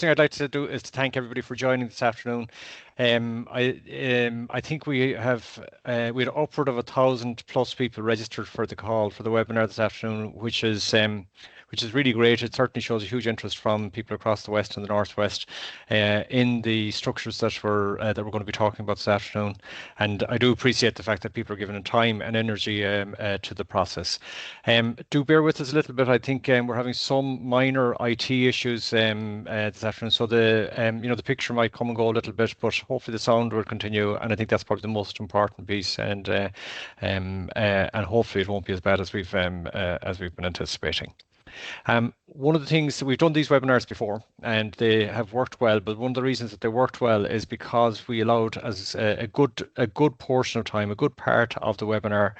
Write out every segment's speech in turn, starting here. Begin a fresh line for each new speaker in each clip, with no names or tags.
thing I'd like to do is to thank everybody for joining this afternoon. I think we had upward of 1,000+ people registered for the call for the webinar this afternoon, which is really great. It certainly shows a huge interest from people across the West and the Northwest in the structures that we're going to be talking about this afternoon. And I do appreciate the fact that people are giving time and energy to the process. Do bear with us a little bit. I think we're having some minor IT issues this afternoon, so the picture might come and go a little bit, but hopefully the sound will continue, and I think that's probably the most important piece. And hopefully it won't be as bad as we've been anticipating. One of the things that we've done these webinars before and they have worked well, but one of the reasons that they worked well is because we allowed as a good portion of time, a good part of the webinar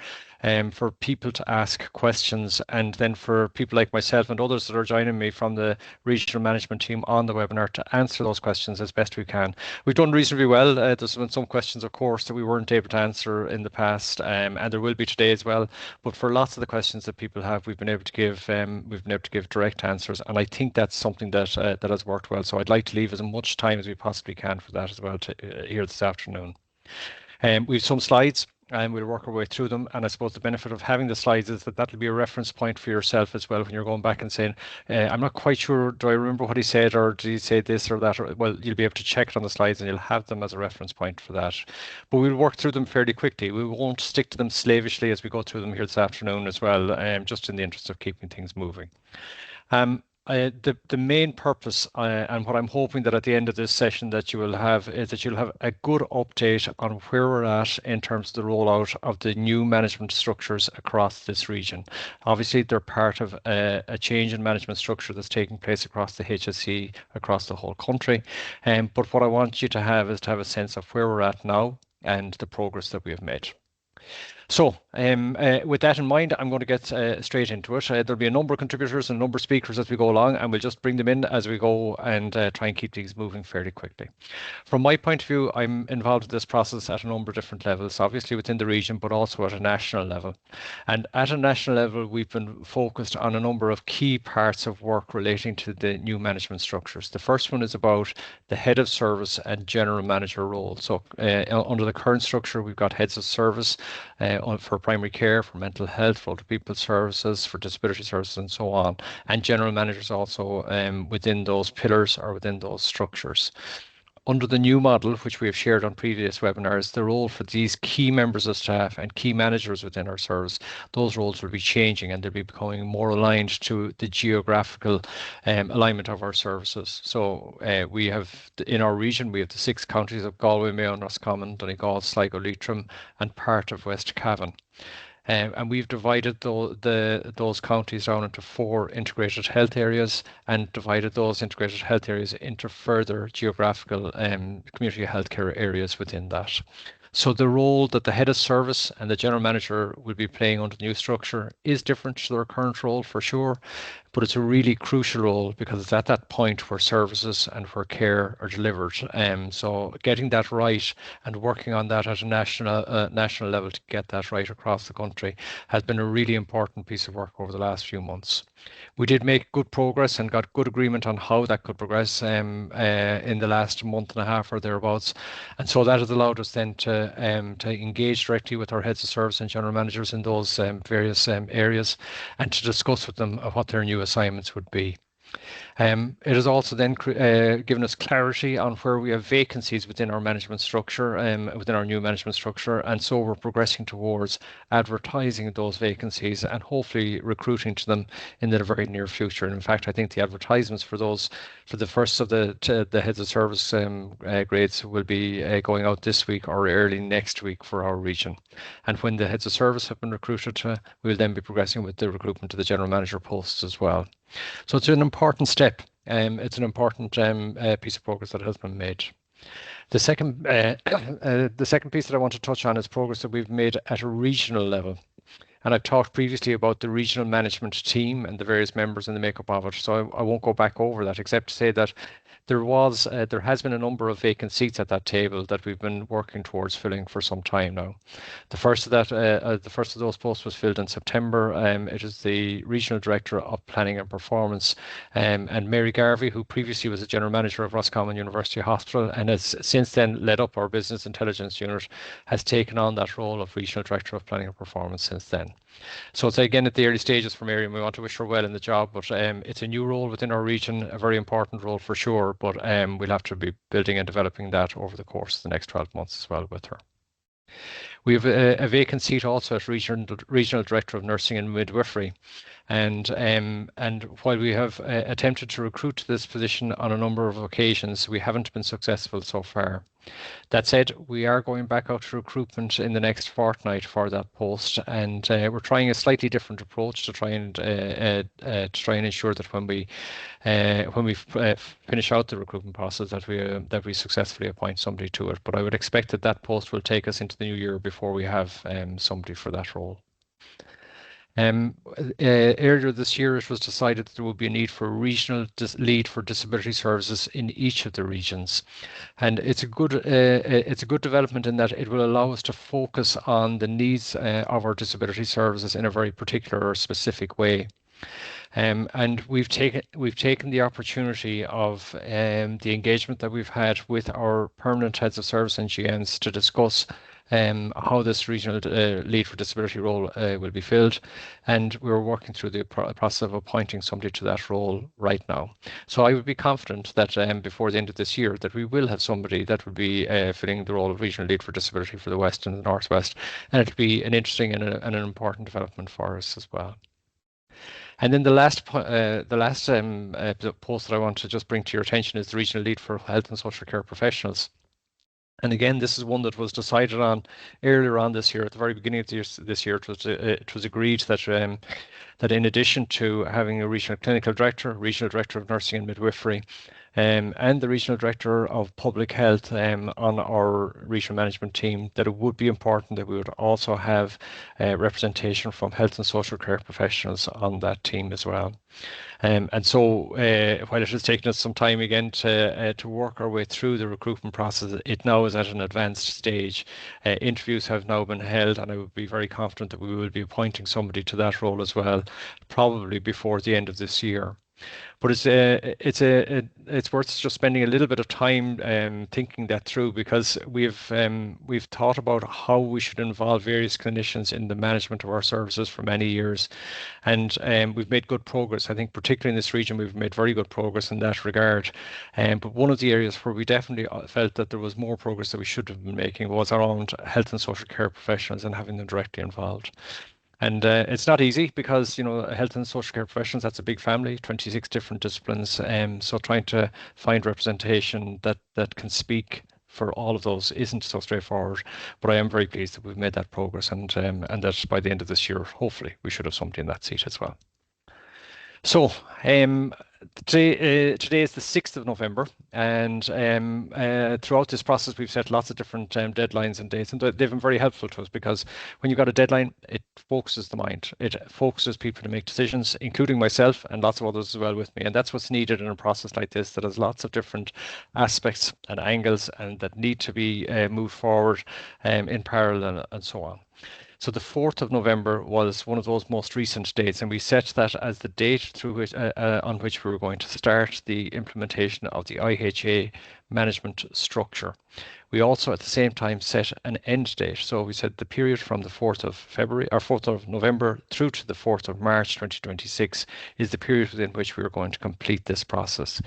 for people to ask questions, and then for people like myself and others that are joining me from the regional management team on the webinar to answer those questions as best we can. We've done reasonably well. There's been some questions, of course, that we weren't able to answer in the past, and there will be today as well. But for lots of the questions that people have, we've been able to give direct answers, and I think that's something that has worked well. So I'd like to leave as much time as we possibly can for that as well here this afternoon. We have some slides, and we'll work our way through them. And I suppose the benefit of having the slides is that that'll be a reference point for yourself as well when you're going back and saying, I'm not quite sure, do I remember what he said, or did he say this or that? Well, you'll be able to check it on the slides and you'll have them as a reference point for that. But we'll work through them fairly quickly. We won't stick to them slavishly as we go through them here this afternoon as well, just in the interest of keeping things moving. The main purpose and what I'm hoping that at the end of this session that you will have is that you'll have a good update on where we're at in terms of the rollout of the new management structures across this region. Obviously, they're part of a change in management structure that's taking place across the HSE, across the whole country. But what I want you to have is to have a sense of where we're at now and the progress that we have made. So with that in mind, I'm going to get straight into it. There'll be a number of contributors and a number of speakers as we go along, and we'll just bring them in as we go and try and keep things moving fairly quickly. From my point of view, I'm involved in this process at a number of different levels, obviously within the region, but also at a national level. And at a national level, we've been focused on a number of key parts of work relating to the new management structures. The first one is about the head of service and general manager role. So under the current structure, we've got heads of service for primary care, for mental health, for older people services, for disability services, and so on, and general managers also within those pillars or within those structures. Under the new model, which we have shared on previous webinars, the role for these key members of staff and key managers within our service, those roles will be changing and they'll be becoming more aligned to the geographical alignment of our services. So we have, in our region, we have the 6 counties of Galway, Mayo, Roscommon, Donegal, Sligo, Leitrim, and part of West Cavan. And we've divided those counties down into 4 integrated health areas and divided those integrated health areas into further geographical community healthcare areas within that. So the role that the head of service and the general manager will be playing under the new structure is different to their current role for sure, but it's a really crucial role because it's at that point where services and where care are delivered. So getting that right and working on that at a national level to get that right across the country has been a really important piece of work over the last few months. We did make good progress and got good agreement on how that could progress in the last month and a half or thereabouts. And so that has allowed us then to engage directly with our heads of service and general managers in those various areas and to discuss with them what their new assignments would be. It has also then given us clarity on where we have vacancies within our management structure, within our new management structure, and so we're progressing towards advertising those vacancies and hopefully recruiting to them in the very near future. And in fact, I think the advertisements for the first of the heads of service grades will be going out this week or early next week for our region. And when the heads of service have been recruited, we'll then be progressing with the recruitment to the general manager posts as well. So it's an important step. It's an important piece of progress that has been made. The second piece that I want to touch on is progress that we've made at a regional level. And I've talked previously about the regional management team and the various members in the makeup of it. So I won't go back over that, except to say that there has been a number of vacant seats at that table that we've been working towards filling for some time now. The first of those posts was filled in September. It is the Regional Director of Planning and Performance, and Mary Garvey, who previously was the General Manager of Roscommon University Hospital and has since then led up our Business Intelligence Unit, has taken on that role of Regional Director of Planning and Performance since then. So it's again at the early stages for Mary, and we want to wish her well in the job. But it's a new role within our region, a very important role for sure. But we'll have to be building and developing that over the course of the next 12 months as well with her. We have a vacant seat also as Regional Director of Nursing and Midwifery. And while we have attempted to recruit to this position on a number of occasions, we haven't been successful so far. That said, we are going back out to recruitment in the next fortnight for that post, and we're trying a slightly different approach to try and ensure that when we finish out the recruitment process, that we successfully appoint somebody to it. But I would expect that post will take us into the new year before we have somebody for that role. Earlier this year, it was decided that there would be a need for a regional lead for disability services in each of the regions, and it's a good development in that it will allow us to focus on the needs of our disability services in a very particular or specific way. And we've taken the opportunity of the engagement that we've had with our permanent heads of service and GMs to discuss how this regional lead for disability role will be filled, and we're working through the process of appointing somebody to that role right now. So I would be confident that before the end of this year that we will have somebody that will be filling the role of regional lead for disability for the West and the Northwest, and it'll be an interesting and an important development for us as well. And then the last post that I want to just bring to your attention is the regional lead for health and social care professionals. And again, this is one that was decided on earlier on this year. At the very beginning of this year, it was agreed that that in addition to having a regional clinical director, regional director of nursing and midwifery, and the regional director of public health on our regional management team, that it would be important that we would also have representation from health and social care professionals on that team as well. And so while it has taken us some time again to work our way through the recruitment process, it now is at an advanced stage. Interviews have now been held, and I would be very confident that we will be appointing somebody to that role as well, probably before the end of this year. But it's worth just spending a little bit of time thinking that through, because we've thought about how we should involve various clinicians in the management of our services for many years, and we've made good progress. I think particularly in this region we've made very good progress in that regard. But one of the areas where we definitely felt that there was more progress that we should have been making was around health and social care professionals and having them directly involved. And it's not easy because, health and social care professionals, that's a big family, 26 different disciplines. So trying to find representation that can speak for all of those isn't so straightforward. But I am very pleased that we've made that progress, and that by the end of this year, hopefully, we should have somebody in that seat as well. So today is the 6th of November, and throughout this process we've set lots of different deadlines and dates, and they've been very helpful to us, because when you've got a deadline, it focuses the mind, it focuses people to make decisions, including myself and lots of others as well with me. And that's what's needed in a process like this, that has lots of different aspects and angles and that need to be moved forward in parallel and so on. So the 4th of November was one of those most recent dates, and we set that as the date through which, on which we were going to start the implementation of the IHA management structure. We also at the same time set an end date. So we said the period from the 4th of February or 4th of November through to the 4th of March 2026 is the period within which we are going to complete this process.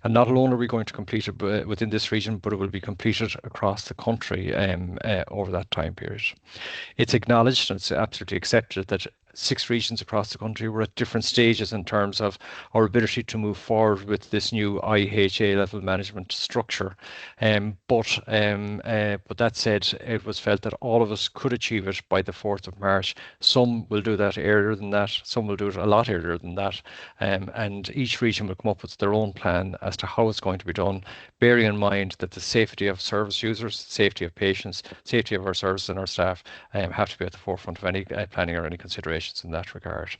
And not alone are we going to complete it within this region, but it will be completed across the country over that time period. It's acknowledged and it's absolutely accepted that 6 regions across the country were at different stages in terms of our ability to move forward with this new IHA level management structure. But that said, it was felt that all of us could achieve it by the 4th of March. Some will do that earlier than that, some will do it a lot earlier than that, and each region will come up with their own plan as to how it's going to be done, bearing in mind that the safety of service users, safety of patients, safety of our services and our staff have to be at the forefront of any planning or any consideration in that regard.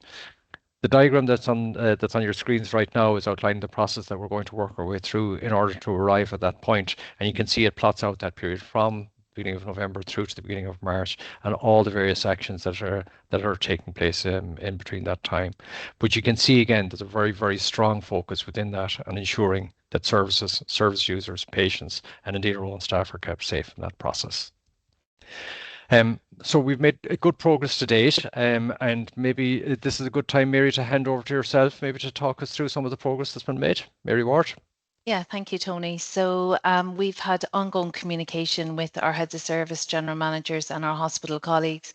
The diagram that's on your screens right now is outlining the process that we're going to work our way through in order to arrive at that point. And you can see it plots out that period from beginning of November through to the beginning of March, and all the various actions that are taking place in between that time. But you can see again there's a very, very strong focus within that on ensuring that service users, patients, and indeed our own staff are kept safe in that process. So we've made a good progress to date, and maybe this is a good time, Mary, to hand over to yourself, maybe to talk us through some of the progress that's been made. Mary Ward.
Yeah, thank you, Tony. So we've had ongoing communication with our heads of service, general managers, and our hospital colleagues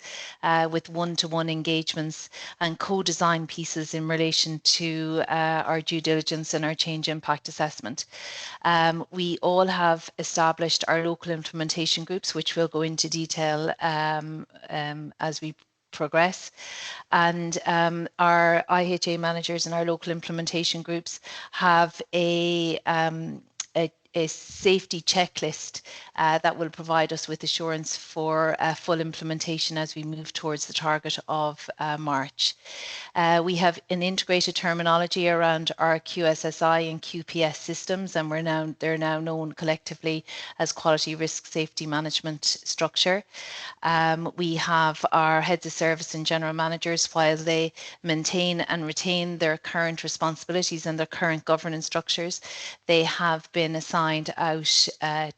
with one-to-one engagements and co-design pieces in relation to our due diligence and our change impact assessment. We all have established our local implementation groups, which we'll go into detail as we progress. And our IHA managers and our local implementation groups have a safety checklist that will provide us with assurance for full implementation as we move towards the target of March. We have an integrated terminology around our QSSI and QPS systems, and they're now known collectively as Quality Risk Safety Management Structure. We have our heads of service and general managers, while they maintain and retain their current responsibilities and their current governance structures, they have been assigned out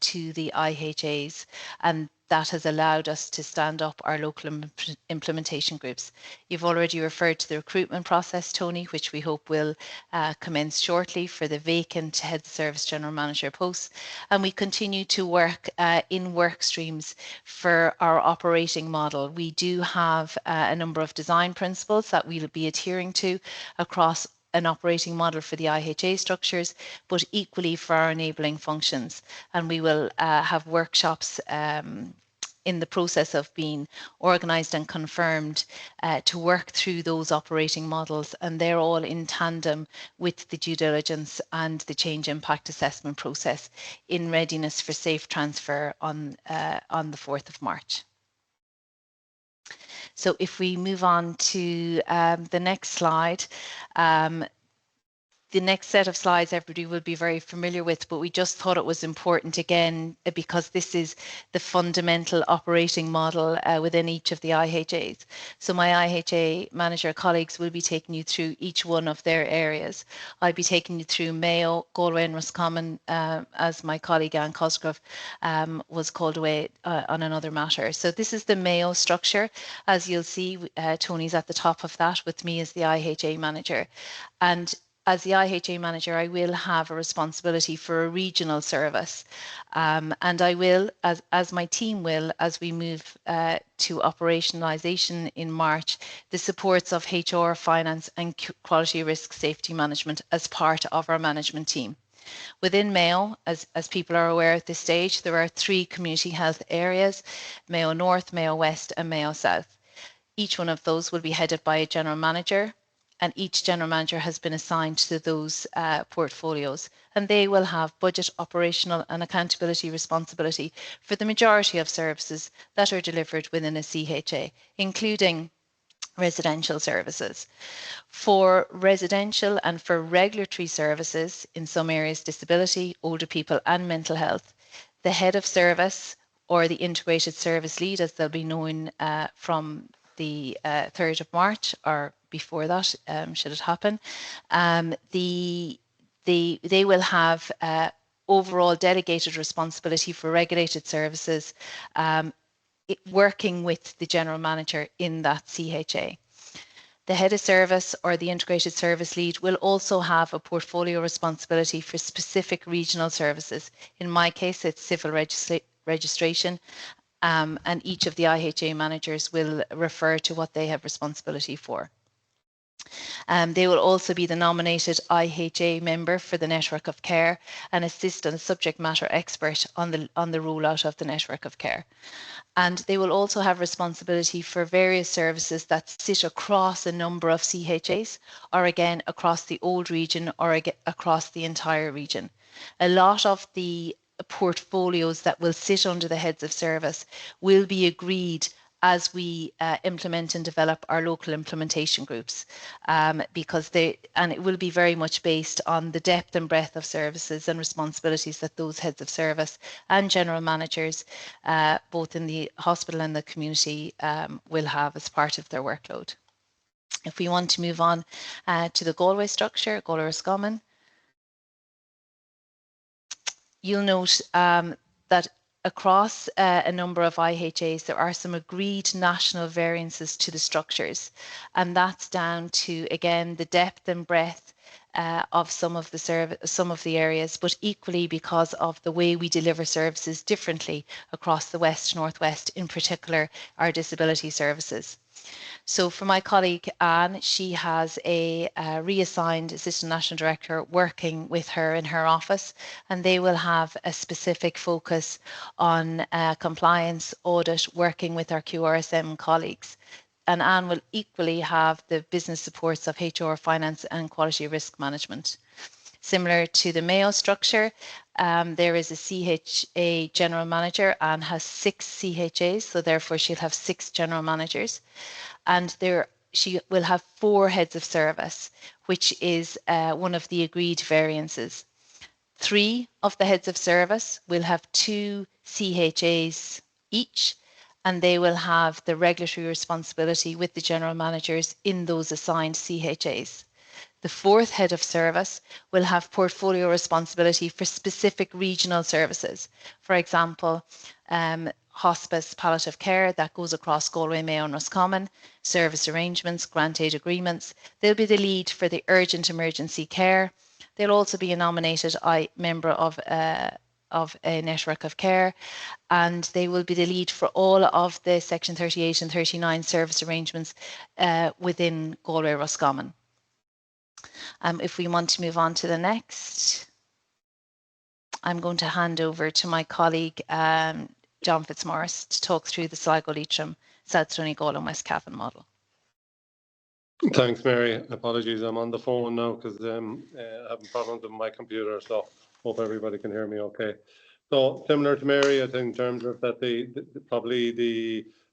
to the IHAs, and that has allowed us to stand up our local implementation groups. You've already referred to the recruitment process, Tony, which we hope will commence shortly for the vacant head of service general manager posts. And we continue to work in work streams for our operating model. We do have a number of design principles that we'll be adhering to across an operating model for the IHA structures, but equally for our enabling functions. And we will have workshops in the process of being organised and confirmed to work through those operating models, and they're all in tandem with the due diligence and the change impact assessment process in readiness for safe transfer on the 4th of March. So if we move on to the next slide, the next set of slides everybody will be very familiar with, but we just thought it was important again because this is the fundamental operating model within each of the IHAs. So my IHA manager colleagues will be taking you through each one of their areas. I'll be taking you through Mayo, Galway and Roscommon as my colleague Anne Cosgrove was called away on another matter. So this is the Mayo structure. As you'll see, Tony's at the top of that with me as the IHA manager. And as the IHA manager, I will have a responsibility for a regional service. And I will, as my team will, as we move to operationalisation in March, the supports of HR, finance and quality risk safety management as part of our management team. Within Mayo, as people are aware at this stage, there are 3 community health areas, Mayo North, Mayo West and Mayo South. Each one of those will be headed by a general manager, and each general manager has been assigned to those portfolios, and they will have budget, operational and accountability responsibility for the majority of services that are delivered within a CHA, including residential services. For residential and for regulatory services, in some areas disability, older people and mental health, the head of service or the integrated service lead, as they'll be known from the 3rd of March or before that, should it happen, they will have overall delegated responsibility for regulated services, working with the general manager in that CHA. The head of service or the integrated service lead will also have a portfolio responsibility for specific regional services. In my case, it's civil registration, and each of the IHA managers will refer to what they have responsibility for. They will also be the nominated IHA member for the network of care and assist as subject matter expert on the rollout of the network of care. And they will also have responsibility for various services that sit across a number of CHAs, or again across the old region or across the entire region. A lot of the portfolios that will sit under the heads of service will be agreed as we implement and develop our local implementation groups, because it will be very much based on the depth and breadth of services and responsibilities that those heads of service and general managers, both in the hospital and the community, will have as part of their workload. If we want to move on to the Galway structure, Galway Roscommon, you'll note that across a number of IHAs, there are some agreed national variances to the structures, and that's down to, again, the depth and breadth of some of the areas, but equally because of the way we deliver services differently across the West, Northwest, in particular our disability services. So for my colleague Anne, she has a reassigned Assistant National Director working with her in her office, and they will have a specific focus on compliance audit, working with our QRSM colleagues. And Anne will equally have the business supports of HR, finance and quality risk management. Similar to the Mayo structure, there is a CHA general manager. Anne has 6 CHAs, so therefore she'll have 6 general managers. And she will have 4 heads of service, which is one of the agreed variances. 3 of the heads of service will have 2 CHAs each, and they will have the regulatory responsibility with the general managers in those assigned CHAs. The 4th head of service will have portfolio responsibility for specific regional services. For example, hospice palliative care that goes across Galway, Mayo and Roscommon, service arrangements, grant aid agreements. They'll be the lead for the urgent emergency care. They'll also be a nominated member of a network of care, and they will be the lead for all of the Section 38 and 39 service arrangements within Galway Roscommon. If we want to move on to the next, I'm going to hand over to my colleague John Fitzmaurice to talk through the Sligo Leitrim, South Donegal and West Cavan model.
Thanks, Mary. Apologies, I'm on the phone now because I'm having problems with my computer, so hope everybody can hear me okay. So similar to Mary, I think in terms of that,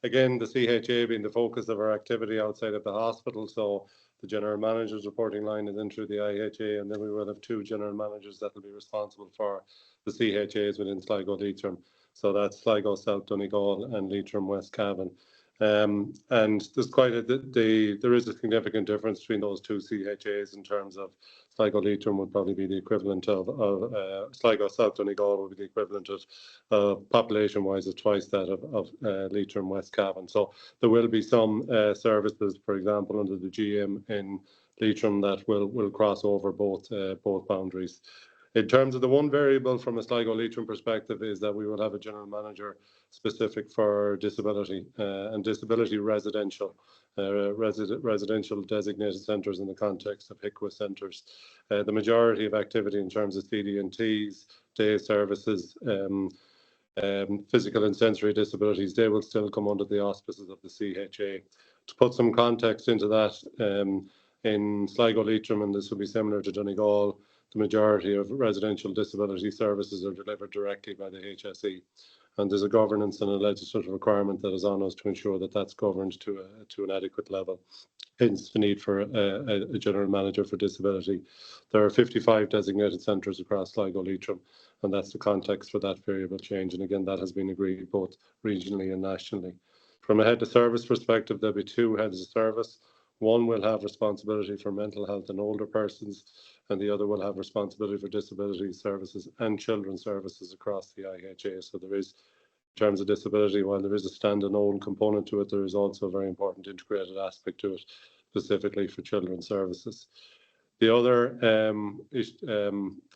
again, the CHA being the focus of our activity outside of the hospital. So the general manager's reporting line is in through the IHA, and then we will have 2 general managers that will be responsible for the CHAs within Sligo Leitrim. So that's Sligo South Donegal and Leitrim West Cavan. And there's there is a significant difference between those 2 CHAs in terms of Sligo Leitrim would probably be the equivalent of Sligo South Donegal would be the equivalent of population-wise of twice that of Leitrim West Cavan. So there will be some services, for example, under the GM in Leitrim that will cross over both boundaries. In terms of the one variable from a Sligo Leitrim perspective is that we will have a general manager specific for disability and disability residential designated centres in the context of HICWA centres. The majority of activity in terms of CD&Ts, day services, physical and sensory disabilities, they will still come under the auspices of the CHA. To put some context into that, in Sligo Leitrim, and this will be similar to Donegal, the majority of residential disability services are delivered directly by the HSE. And there's a governance and a legislative requirement that is on us to ensure that that's governed to an adequate level. Hence the need for a general manager for disability. There are 55 designated centres across Sligo Leitrim, and that's the context for that variable change. And again, that has been agreed both regionally and nationally. From a head of service perspective, there'll be 2 heads of service. One will have responsibility for mental health and older persons, and the other will have responsibility for disability services and children's services across the IHA. So there is, in terms of disability, while there is a standalone component to it, there is also a very important integrated aspect to it, specifically for children's services. The other,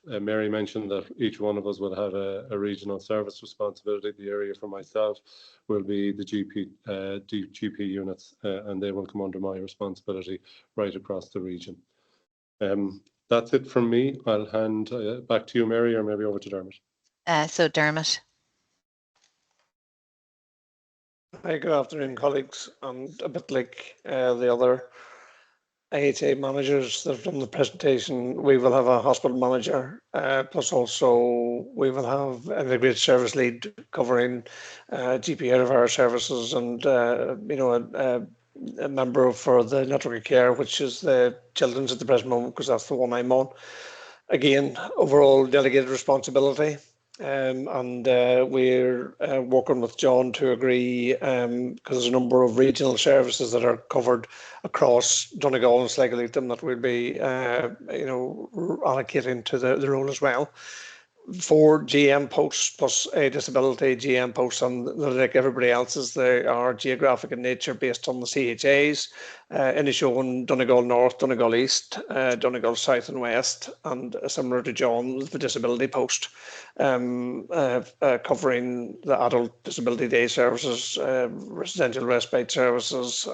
Mary mentioned that each one of us will have a regional service responsibility. The area for myself will be the GP units, and they will come under my responsibility right across the region. That's it from me. I'll hand back to you, Mary, or maybe over to Dermot.
So Dermot.
Hi, good afternoon, colleagues. And a bit like the other IHA managers that have done the presentation. We will have a hospital manager, plus also we will have an integrated service lead covering GP out of our services, and a member for the network of care, which is the children's at the present moment, because that's the one I'm on. Again, overall delegated responsibility. And we're working with John to agree, because there's a number of regional services that are covered across Donegal and Sligo Leitrim that we'll be, allocating to the role as well. 4 GM posts plus a disability GM posts, and like everybody else's, they are geographic in nature based on the CHAs. Inishowen, Donegal North, Donegal East, Donegal South and West, and similar to John, the disability post, covering the adult disability day services, residential respite services,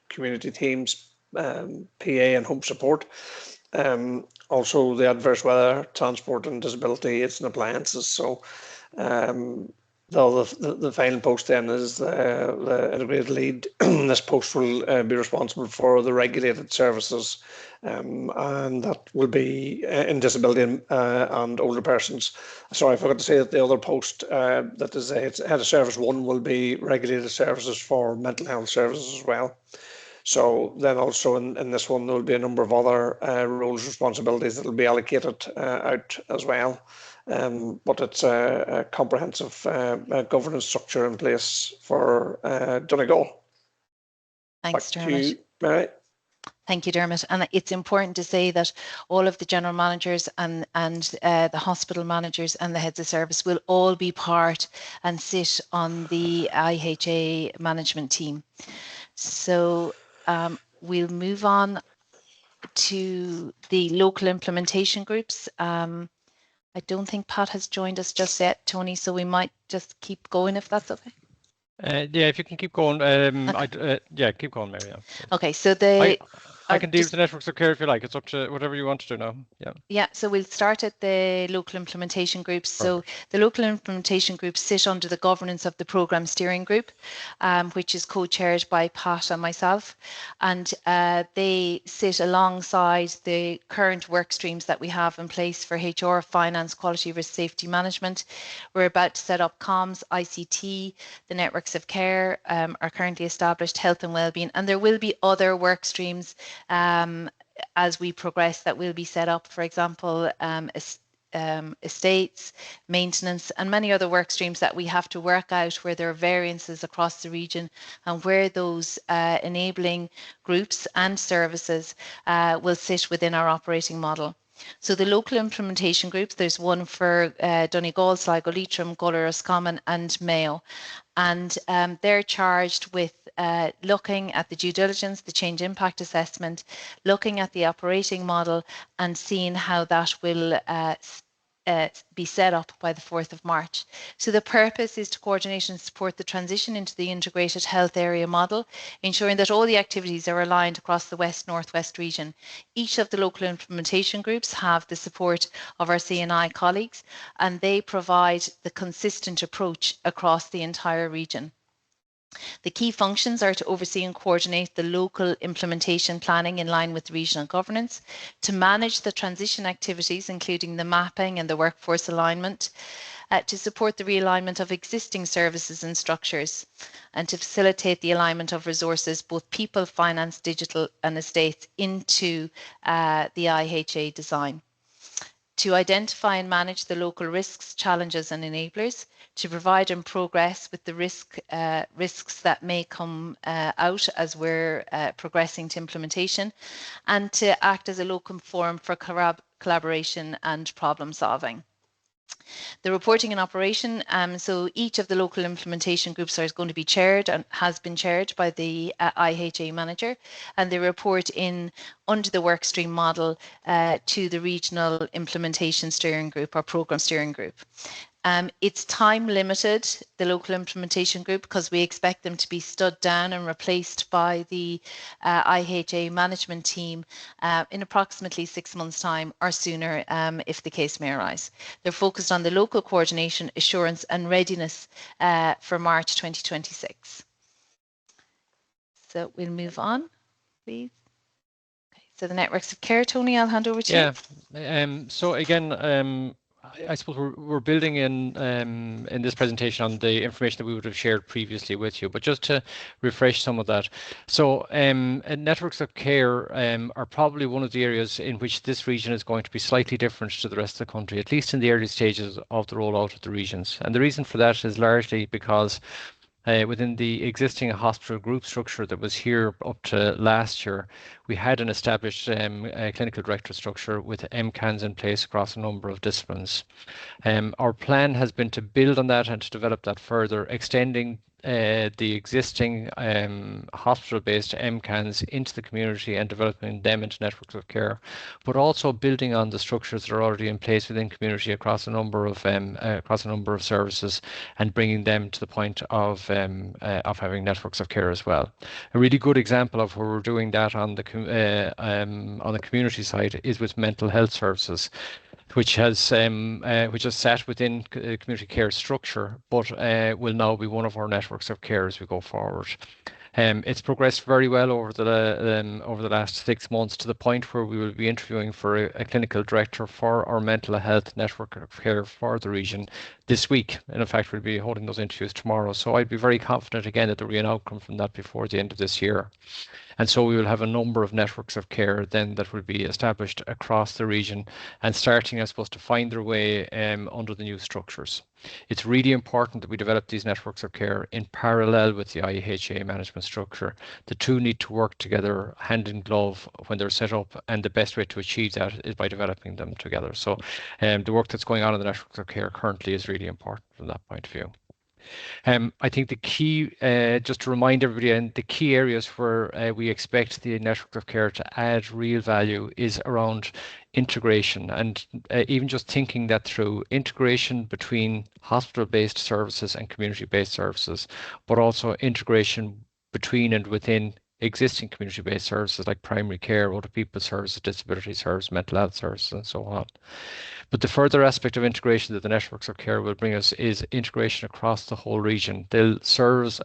community teams, PA and home support. Also the adverse weather, transport and disability aids and appliances. So the final post then is the integrated lead. This post will be responsible for the regulated services, and that will be in disability and older persons. Sorry, I forgot to say that the other post that is head of service 1 will be regulated services for mental health services as well. So then also in this one, there will be a number of other roles, responsibilities that will be allocated out as well. But it's a comprehensive governance structure in place for Donegal.
Thanks,
Back
Dermot.
to you, Mary.
Thank you, Dermot. And it's important to say that all of the general managers and the hospital managers and the heads of service will all be part and sit on the IHA management team. So we'll move on to the local implementation groups. I don't think Pat has joined us just yet, Tony, so we might just keep going if that's okay.
Yeah, if you can keep going. Yeah, keep going, Mary. Yeah.
Okay, so
I can deal with the networks of care if you like. It's up to whatever you want to do now. Yeah.
Yeah, so we'll start at the local implementation groups.
Perfect.
So the local implementation groups sit under the governance of the programme steering group, which is co-chaired by Pat and myself. And they sit alongside the current work streams that we have in place for HR, finance, quality, risk, safety management. We're about to set up comms, ICT, the networks of care are currently established, health and wellbeing, and there will be other work streams as we progress that will be set up, for example, estates, maintenance, and many other work streams that we have to work out where there are variances across the region and where those enabling groups and services will sit within our operating model. So the local implementation groups, there's one for Donegal, Sligo Leitrim, Galway, Roscommon and Mayo. And they're charged with looking at the due diligence, the change impact assessment, looking at the operating model and seeing how that will be set up by the 4th of March. So the purpose is to coordinate and support the transition into the integrated health area model, ensuring that all the activities are aligned across the West Northwest region. Each of the local implementation groups have the support of our C&I colleagues, and they provide the consistent approach across the entire region. The key functions are to oversee and coordinate the local implementation planning in line with regional governance, to manage the transition activities, including the mapping and the workforce alignment, to support the realignment of existing services and structures, and to facilitate the alignment of resources, both people, finance, digital and estates, into the IHA design. To identify and manage the local risks, challenges and enablers, to provide and progress with the risks that may come out as we're progressing to implementation, and to act as a local forum for collaboration and problem solving. The reporting and operation, so each of the local implementation groups is going to be chaired and has been chaired by the IHA manager, and they report in under the workstream model to the regional implementation steering group or programme steering group. It's time limited, the local implementation group, because we expect them to be stood down and replaced by the IHA management team in approximately 6 months' time or sooner if the case may arise. They're focused on the local coordination, assurance and readiness for March 2026. So we'll move on, please. to the networks of care. Tony, I'll hand over to you.
Yeah. So again, I suppose we're building in this presentation on the information that we would have shared previously with you, but just to refresh some of that. So networks of care are probably one of the areas in which this region is going to be slightly different to the rest of the country, at least in the early stages of the rollout of the regions. And the reason for that is largely because within the existing hospital group structure that was here up to last year, we had an established clinical director structure with MCANs in place across a number of disciplines. Our plan has been to build on that and to develop that further, extending the existing hospital-based MCANs into the community and developing them into networks of care, but also building on the structures that are already in place within community across a number of services and bringing them to the point of having networks of care as well. A really good example of where we're doing that on the community side is with mental health services, which has sat within community care structure, but will now be one of our networks of care as we go forward. It's progressed very well over the last 6 months to the point where we will be interviewing for a clinical director for our mental health network of care for the region this week. And in fact, we'll be holding those interviews tomorrow. So I'd be very confident again that there will be an outcome from that before the end of this year. And so we will have a number of networks of care then that will be established across the region and starting, I suppose, to find their way under the new structures. It's really important that we develop these networks of care in parallel with the IHA management structure. The two need to work together hand in glove when they're set up, and the best way to achieve that is by developing them together. So the work that's going on in the networks of care currently is really important from that point of view. I think the key, just to remind everybody, and the key areas where we expect the network of care to add real value is around integration, and even just thinking that through integration between hospital-based services and community-based services, but also integration between and within existing community-based services like primary care, older people services, disability services, mental health services, and so on. But the further aspect of integration that the networks of care will bring us is integration across the whole region. They'll serve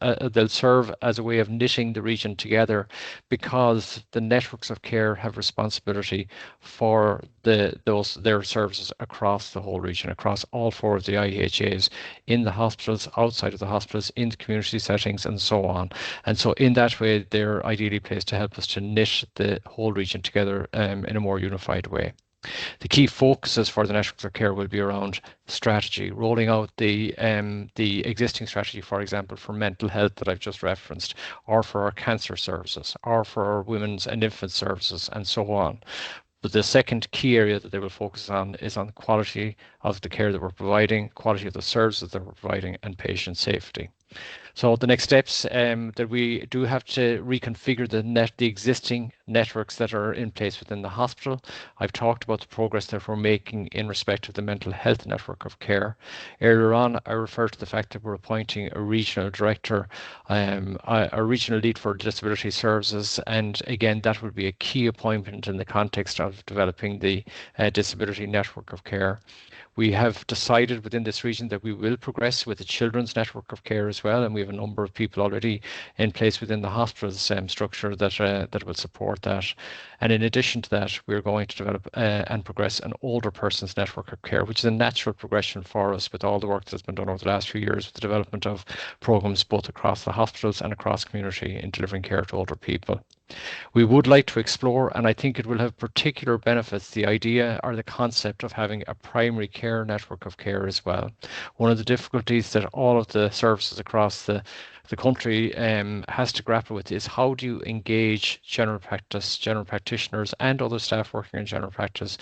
as a way of knitting the region together, because the networks of care have responsibility for their services across the whole region, across all 4 of the IHAs, in the hospitals, outside of the hospitals, in the community settings, and so on. And so in that way, they're ideally placed to help us to knit the whole region together in a more unified way. The key focuses for the networks of care will be around strategy, rolling out the existing strategy, for example, for mental health that I've just referenced, or for our cancer services, or for our women's and infant services, and so on. But the second key area that they will focus on is on the quality of the care that we're providing, quality of the services that we're providing, and patient safety. So the next steps that we do have to reconfigure the existing networks that are in place within the hospital. I've talked about the progress that we're making in respect of the mental health network of care. Earlier on, I referred to the fact that we're appointing a regional director, a regional lead for disability services, and again, that would be a key appointment in the context of developing the disability network of care. We have decided within this region that we will progress with the children's network of care as well, and we have a number of people already in place within the hospital's structure that will support that. And in addition to that, we're going to develop and progress an older person's network of care, which is a natural progression for us with all the work that's been done over the last few years with the development of programs both across the hospitals and across community in delivering care to older people. We would like to explore, and I think it will have particular benefits, the idea or the concept of having a primary care network of care as well. One of the difficulties that all of the services across the country has to grapple with is how do you engage general practitioners and other staff working in general practice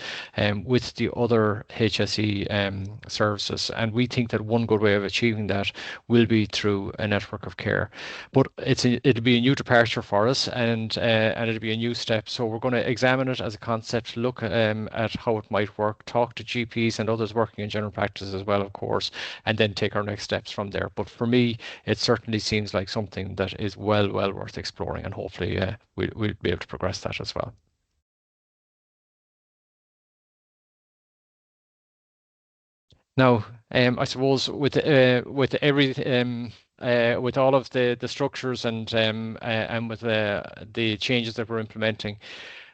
with the other HSE services. And we think that one good way of achieving that will be through a network of care. But it'll be a new departure for us, and it'll be a new step. So we're going to examine it as a concept, look at how it might work, talk to GPs and others working in general practice as well, of course, and then take our next steps from there. But for me, it certainly seems like something that is well worth exploring, and hopefully we'll be able to progress that as well. Now, I suppose with all of the structures and with the changes that we're implementing,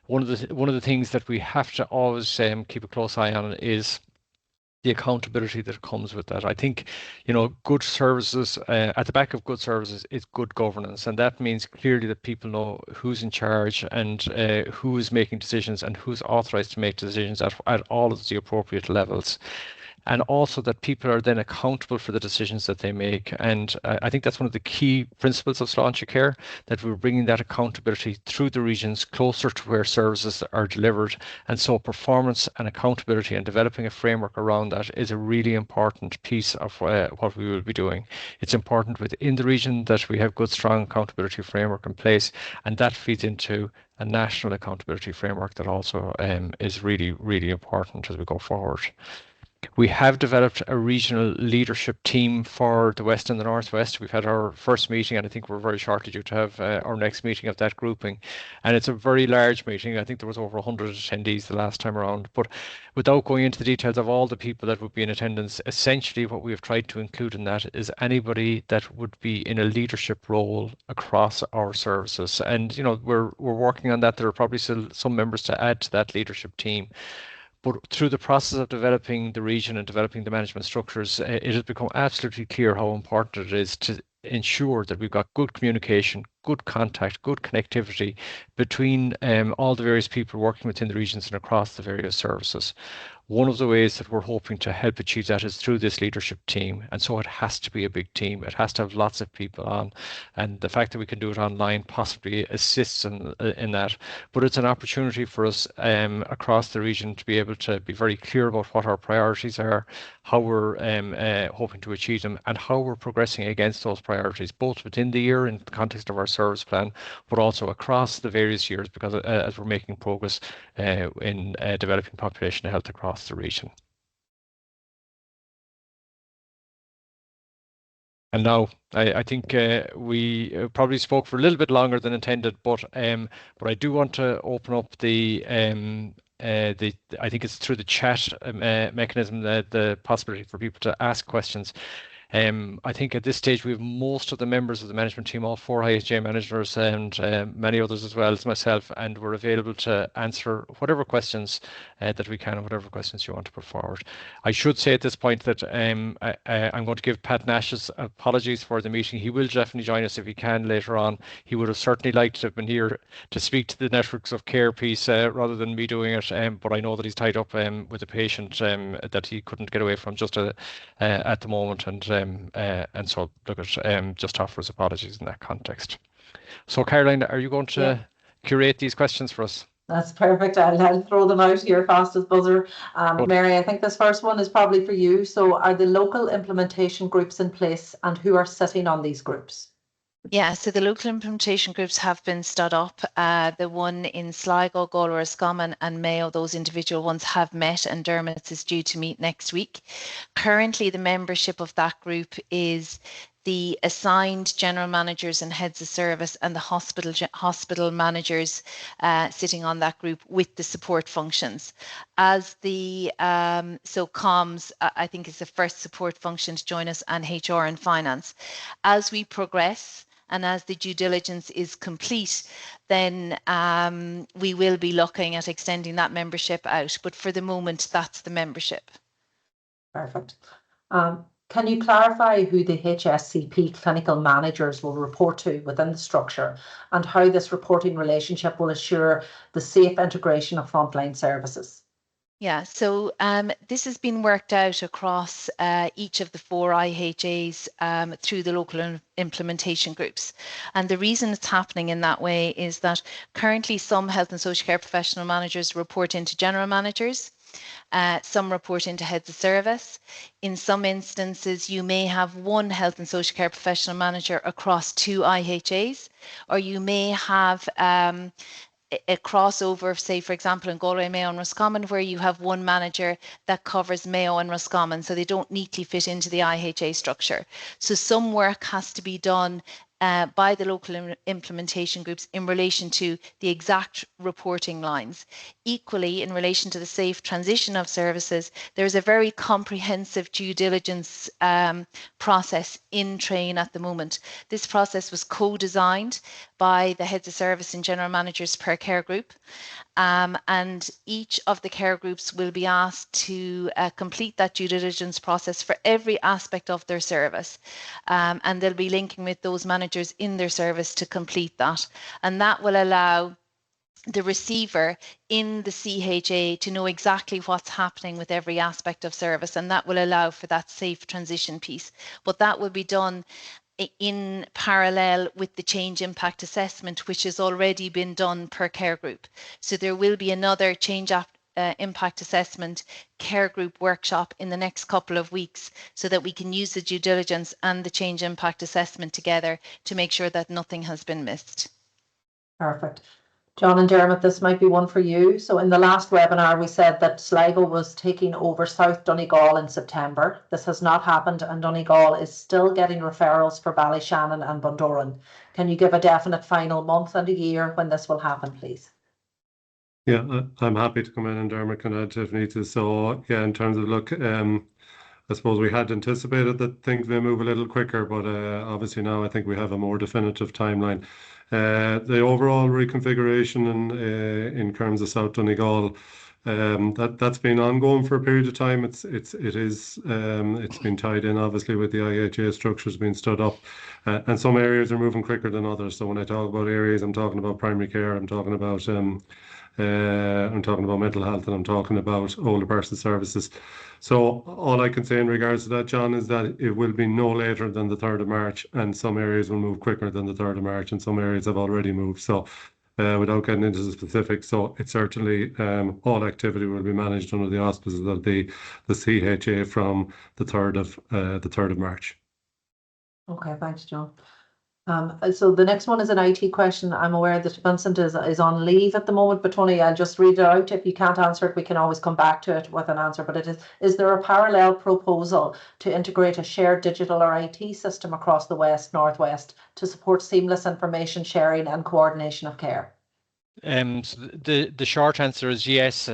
one of the things that we have to always keep a close eye on is the accountability that comes with that. I think, good services, at the back of good services is good governance. And that means clearly that people know who's in charge and who is making decisions and who's authorized to make decisions at all of the appropriate levels. And also that people are then accountable for the decisions that they make. And I think that's one of the key principles of Sláinte Care, that we're bringing that accountability through the regions closer to where services are delivered. And so performance and accountability and developing a framework around that is a really important piece of what we will be doing. It's important within the region that we have good, strong accountability framework in place, and that feeds into a national accountability framework that also is really, really important as we go forward. We have developed a regional leadership team for the West and the Northwest. We've had our first meeting, and I think we're very shortly due to have our next meeting of that grouping. And it's a very large meeting. I think there was over 100 attendees the last time around. But without going into the details of all the people that would be in attendance, essentially what we have tried to include in that is anybody that would be in a leadership role across our services. And, we're working on that. There are probably still some members to add to that leadership team. But through the process of developing the region and developing the management structures, it has become absolutely clear how important it is to ensure that we've got good communication, good contact, good connectivity between all the various people working within the regions and across the various services. One of the ways that we're hoping to help achieve that is through this leadership team. And so it has to be a big team. It has to have lots of people on. And the fact that we can do it online possibly assists in that. But it's an opportunity for us across the region to be able to be very clear about what our priorities are, how we're hoping to achieve them, and how we're progressing against those priorities, both within the year in the context of our service plan, but also across the various years, because as we're making progress in developing population health across the region. And now I think we probably spoke for a little bit longer than intended, but I do want to open up the I think it's through the chat mechanism, the possibility for people to ask questions. I think at this stage we have most of the members of the management team, all 4 IHA managers and many others as well as myself, and we're available to answer whatever questions that we can, and whatever questions you want to put forward. I should say at this point that I'm going to give Pat Nash's apologies for the meeting. He will definitely join us if he can later on. He would have certainly liked to have been here to speak to the networks of care piece rather than me doing it, but I know that he's tied up with a patient that he couldn't get away from just at the moment, and so look at just offer his apologies in that context. So Caroline, are you going to curate these questions for us?
That's perfect. I'll throw them out here fast as buzzer. Mary, I think this first one is probably for you. So are the local implementation groups in place, and who are sitting on these groups?
Yeah, so the local implementation groups have been stood up. The one in Sligo, Galway, Roscommon and Mayo, those individual ones have met, and Dermot's is due to meet next week. Currently, the membership of that group is the assigned general managers and heads of service and the hospital managers sitting on that group with the support functions. As the so comms, I think, is the first support function to join us, and HR and finance. As we progress and as the due diligence is complete, then we will be looking at extending that membership out. But for the moment, that's the membership.
Perfect. Can you clarify who the HSCP clinical managers will report to within the structure, and how this reporting relationship will assure the safe integration of frontline services?
Yeah, so this has been worked out across each of the 4 IHAs through the local implementation groups. And the reason it's happening in that way is that currently some health and social care professional managers report into general managers. Some report into heads of service. In some instances, you may have one health and social care professional manager across 2 IHAs, or you may have a crossover, say, for example, in Galway, Mayo and Roscommon, where you have one manager that covers Mayo and Roscommon, so they don't neatly fit into the IHA structure. So some work has to be done by the local implementation groups in relation to the exact reporting lines. Equally, in relation to the safe transition of services, there's a very comprehensive due diligence process in train at the moment. This process was co-designed by the heads of service and general managers per care group. And each of the care groups will be asked to complete that due diligence process for every aspect of their service. And they'll be linking with those managers in their service to complete that. And that will allow the receiver in the CHA to know exactly what's happening with every aspect of service, and that will allow for that safe transition piece. But that will be done in parallel with the change impact assessment, which has already been done per care group. So there will be another change impact assessment care group workshop in the next couple of weeks, so that we can use the due diligence and the change impact assessment together to make sure that nothing has been missed.
Perfect. John and Dermot, this might be one for you. So in the last webinar, we said that Sligo was taking over South Donegal in September. This has not happened, and Donegal is still getting referrals for Ballyshannon and Bundoran. Can you give a definite final month and a year when this will happen, please?
Yeah, I'm happy to come in, and Dermot can add if needed. So yeah, in terms of I suppose we had anticipated that things may move a little quicker, but obviously now I think we have a more definitive timeline. The overall reconfiguration in terms of South Donegal, that's been ongoing for a period of time. It's been tied in obviously with the IHA structures being stood up, and some areas are moving quicker than others. So when I talk about areas, I'm talking about primary care, I'm talking about mental health, and I'm talking about older person services. So all I can say in regards to that, John, is that it will be no later than the 3rd of March, and some areas will move quicker than the 3rd of March, and some areas have already moved. So without getting into the specifics, so it's certainly all activity will be managed under the auspices of the CHA from the 3rd of March.
Okay, thanks, John. So the next one is an IT question. I'm aware that Vincent is on leave at the moment, but Tony, I'll just read it out. If you can't answer it, we can always come back to it with an answer. But is there a parallel proposal to integrate a shared digital or IT system across the Northwest to support seamless information sharing and coordination of care?
So the short answer is yes,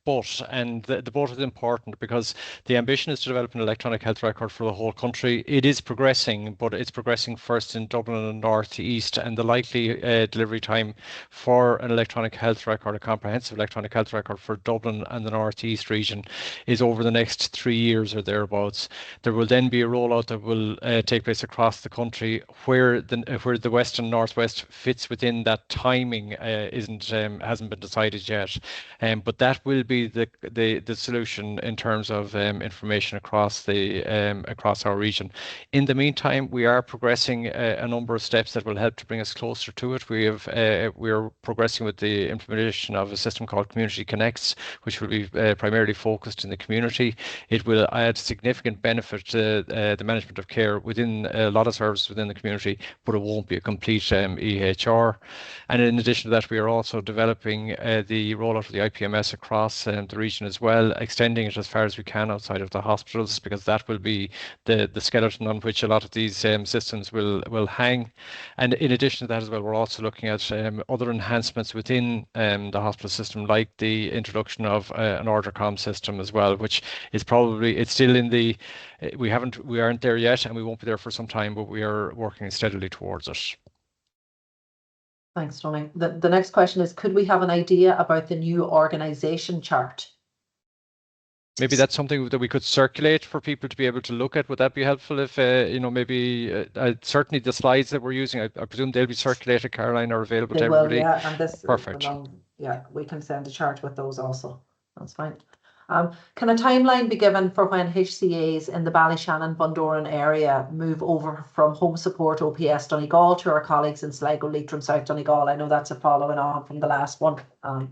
but, and the but is important because the ambition is to develop an electronic health record for the whole country. It is progressing, but it's progressing first in Dublin and North East, and the likely delivery time for an electronic health record, a comprehensive electronic health record for Dublin and the North East region, is over the next 3 years or thereabouts. There will then be a rollout that will take place across the country where the West and Northwest fits within that timing hasn't been decided yet, but that will be the solution in terms of information across our region. In the meantime, we are progressing a number of steps that will help to bring us closer to it. We are progressing with the implementation of a system called Community Connects, which will be primarily focused in the community. It will add significant benefit to the management of care within a lot of services within the community, but it won't be a complete EHR. And in addition to that, we are also developing the rollout of the IPMS across the region as well, extending it as far as we can outside of the hospitals, because that will be the skeleton on which a lot of these systems will hang. And in addition to that as well, we're also looking at other enhancements within the hospital system, like the introduction of an order.com system as well, which is it's still in the we aren't there yet, and we won't be there for some time, but we are working steadily towards it.
Thanks, Tony. The next question is, could we have an idea about the new organisation chart?
Maybe that's something that we could circulate for people to be able to look at. Would that be helpful if, maybe certainly the slides that we're using, I presume they'll be circulated, Caroline, are available to everybody?
Yeah, and this
perfect.
Yeah, we can send a chart with those also. That's fine. Can a timeline be given for when HCAs in the Ballyshannon Bundoran area move over from home support OPS Donegal to our colleagues in Sligo, Leitrim, South Donegal? I know that's a following on from the last one. Is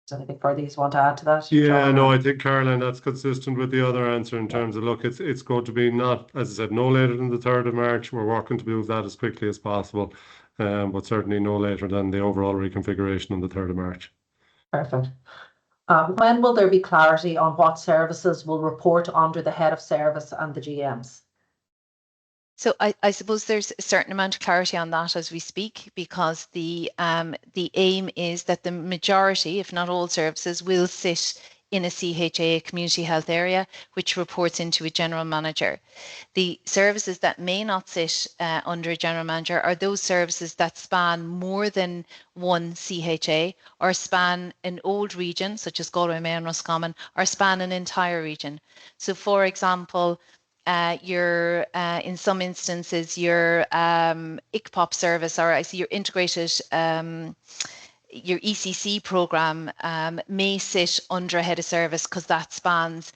there anything further you want to add to that?
Yeah, no, I think, Caroline, that's consistent with the other answer in terms of, look, it's going to be not, as I said, no later than the 3rd of March. We're working to move that as quickly as possible, but certainly no later than the overall reconfiguration on the 3rd of March.
Perfect. When will there be clarity on what services will report under the head of service and the GMs?
So I suppose there's a certain amount of clarity on that as we speak, because the aim is that the majority, if not all services, will sit in a CHA, community health area, which reports into a general manager. The services that may not sit under a general manager are those services that span more than one CHA, or span an old region, such as Galway, Mayo and Roscommon, or span an entire region. So, for example, in some instances, your ICPOP service, or I see your integrated your ECC program may sit under a head of service, because that spans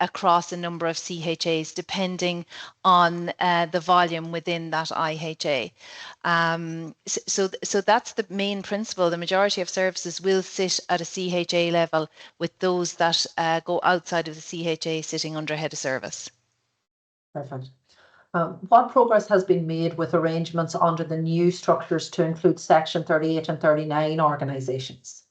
across a number of CHAs depending on the volume within that IHA. So that's the main principle. The majority of services will sit at a CHA level, with those that go outside of the CHA sitting under head of service.
Perfect. What progress has been made with arrangements under the new structures to include Section 38 and 39 organisations?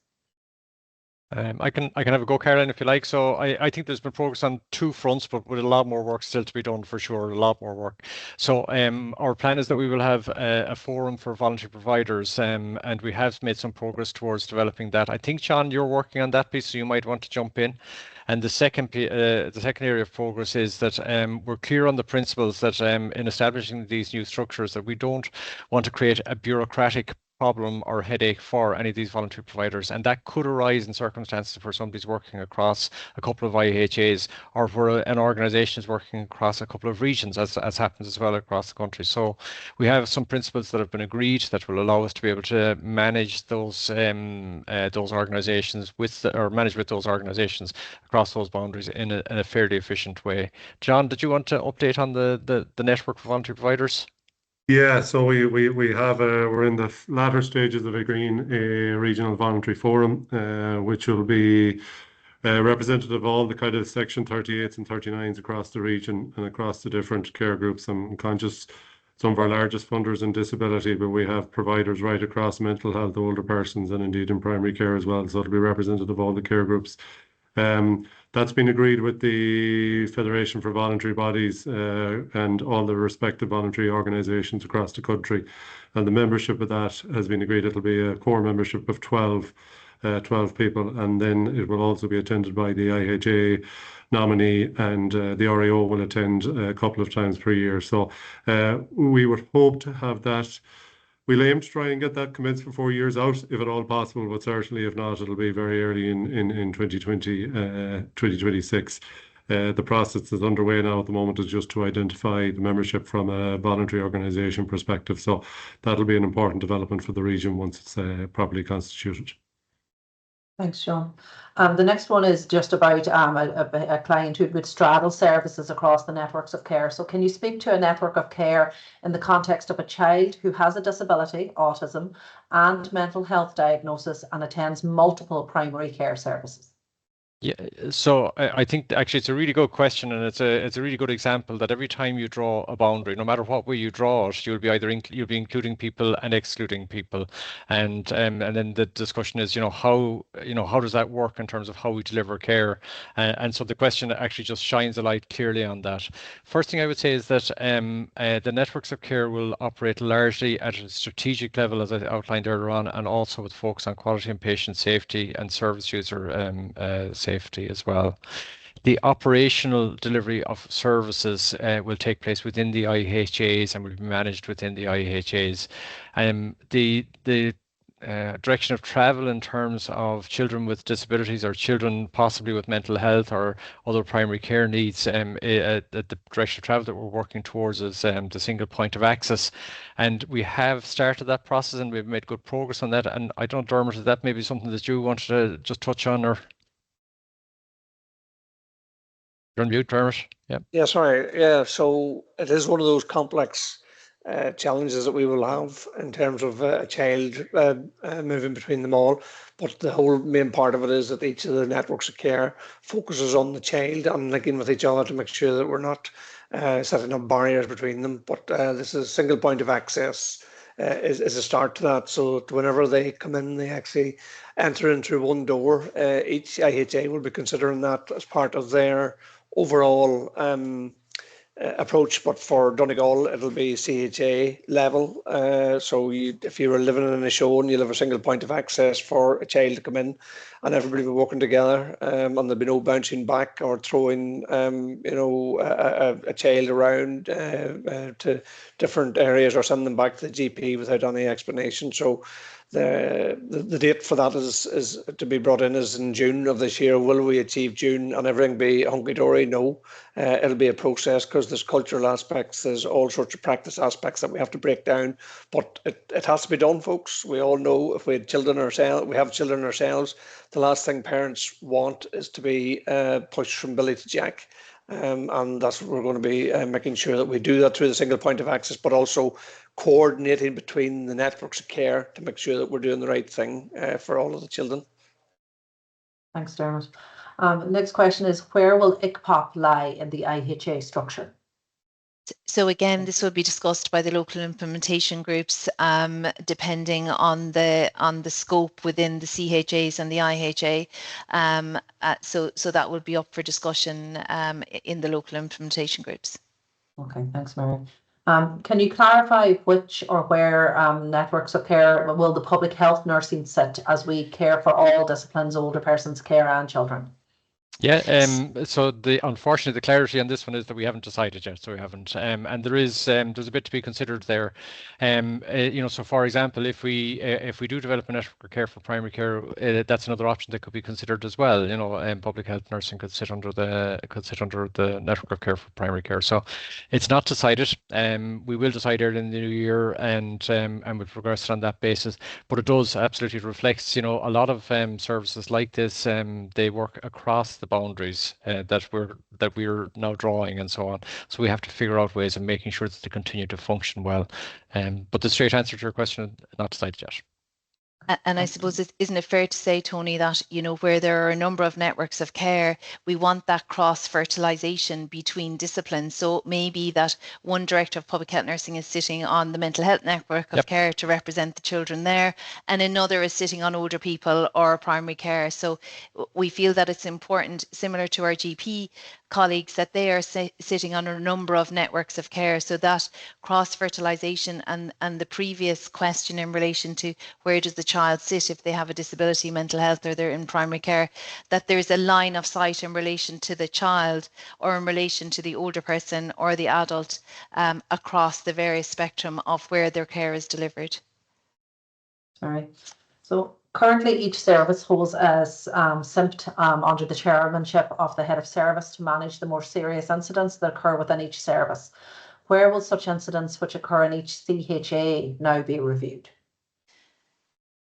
I can have a go, Caroline, if you like. So I think there's been progress on two fronts, but with a lot more work still to be done, for sure, a lot more work. So our plan is that we will have a forum for voluntary providers, and we have made some progress towards developing that. I think, John, you're working on that piece, so you might want to jump in. And the second area of progress is that we're clear on the principles that in establishing these new structures, that we don't want to create a bureaucratic problem or headache for any of these voluntary providers, and that could arise in circumstances where somebody's working across a couple of IHAs, or where an organisation is working across a couple of regions, as happens as well across the country. So we have some principles that have been agreed that will allow us to be able to manage those organisations manage with those organisations across those boundaries in a fairly efficient way. John, did you want to update on the network for voluntary providers?
Yeah, so we have we're in the latter stages of agreeing a regional voluntary forum, which will be representative of all the kind of Section 38s and 39s across the region and across the different care groups. I'm conscious some of our largest funders in disability, but we have providers right across mental health, older persons, and indeed in primary care as well. So it'll be representative of all the care groups. That's been agreed with the Federation for Voluntary Bodies and all the respective voluntary organisations across the country. And the membership of that has been agreed. It'll be a core membership of 12 people, and then it will also be attended by the IHA nominee, and the RAO will attend a couple of times per year. So we would hope to have that. We'll aim to try and get that commenced for 4 years out, if at all possible, but certainly if not, it'll be very early in 2026. The process is underway now at the moment, is just to identify the membership from a voluntary organisation perspective. So that'll be an important development for the region once it's properly constituted.
Thanks, Sean. The next one is just about a client who would straddle services across the networks of care. So can you speak to a network of care in the context of a child who has a disability, autism, and mental health diagnosis, and attends multiple primary care services?
Yeah, so I think actually it's a really good question, and it's a really good example that every time you draw a boundary, no matter what way you draw it, you'll be either you'll be including people and excluding people, and then the discussion is how does that work in terms of how we deliver care, and so the question actually just shines a light clearly on that. First thing I would say is that the networks of care will operate largely at a strategic level, as I outlined earlier on, and also with focus on quality and patient safety and service user safety as well. The operational delivery of services will take place within the IHAs and will be managed within the IHAs. The direction of travel in terms of children with disabilities, or children possibly with mental health or other primary care needs, the direction of travel that we're working towards is the single point of access. And we have started that process and we've made good progress on that. And I don't know, Dermot, is that maybe something that you wanted to just touch on, or? You're on mute, Dermot. Yeah.
Yeah, sorry. Yeah, so it is one of those complex challenges that we will have in terms of a child moving between them all. But the whole main part of it is that each of the networks of care focuses on the child and linking with each other to make sure that we're not setting up barriers between them. But this is a single point of access is a start to that. So whenever they come in, they actually enter in through one door. Each IHA will be considering that as part of their overall approach, but for Donegal it'll be CHA level. So if you were living in a show and you'll have a single point of access for a child to come in, and everybody will be working together, and there'll be no bouncing back or throwing, a child around to different areas or sending them back to the GP without any explanation. So the date for that is to be brought in is in June of this year. Will we achieve June and everything be hunky-dory? No. It'll be a process, because there's cultural aspects, there's all sorts of practice aspects that we have to break down, but it has to be done, folks. We all know if we have children ourselves, the last thing parents want is to be pushed from Billy to Jack. And that's what we're going to be making sure that we do that through the single point of access, but also coordinating between the networks of care to make sure that we're doing the right thing for all of the children.
Thanks, Dermot. Next question is, where will ICPOP lie in the IHA structure?
So again, this will be discussed by the local implementation groups, depending on the scope within the CHAs and the IHA. So that will be up for discussion in the local implementation groups.
Okay, thanks, Mary. Can you clarify which or where networks of care will the public health nursing sit, as we care for all disciplines, older persons care and children?
Yeah, so unfortunately the clarity on this one is that we haven't decided yet, so we haven't, and there's a bit to be considered there. So for example, if we do develop a network of care for primary care, that's another option that could be considered as well. Public health nursing could sit under the network of care for primary care. So it's not decided. We will decide early in the new year, and we'll progress on that basis. But it does absolutely reflects, a lot of services like this. They work across the boundaries that we're now drawing and so on. So we have to figure out ways of making sure that they continue to function well. But the straight answer to your question, not decided yet.
And I suppose, isn't it fair to say, Tony, that, where there are a number of networks of care, we want that cross-fertilization between disciplines. So it may be that one director of public health nursing is sitting on the mental health network of care to represent the children there, and another is sitting on older people or primary care. So we feel that it's important, similar to our GP colleagues, that they are sitting on a number of networks of care, so that cross-fertilization and the previous question in relation to where does the child sit if they have a disability, mental health, or they're in primary care, that there's a line of sight in relation to the child or in relation to the older person or the adult across the various spectrum of where their care is delivered.
All right. So currently each service holds a SIMPT under the chairmanship of the head of service to manage the more serious incidents that occur within each service. Where will such incidents which occur in each CHA now be reviewed?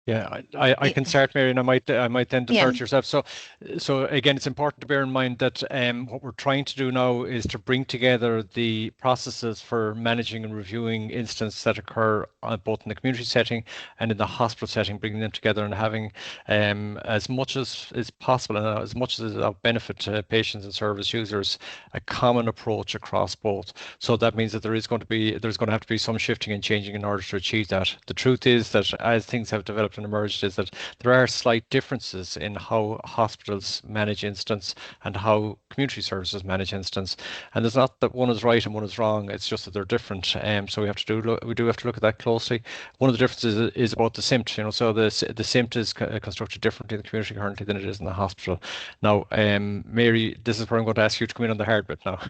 Yeah, I can start, Mary, and I might then defer to yourself. So again, it's important to bear in mind that what we're trying to do now is to bring together the processes for managing and reviewing incidents that occur both in the community setting and in the hospital setting, bringing them together and having as much as is possible and as much as is of benefit to patients and service users, a common approach across both. So that means that there's going to have to be some shifting and changing in order to achieve that. The truth is that as things have developed and emerged, is that there are slight differences in how hospitals manage incidents and how community services manage incidents, and it's not that one is right and one is wrong, it's just that they're different. So we do have to look at that closely. One of the differences is about the SIMPT. So the SIMPT is constructed differently in the community currently than it is in the hospital. Now, Mary, this is where I'm going to ask you to come in on the hard bit now.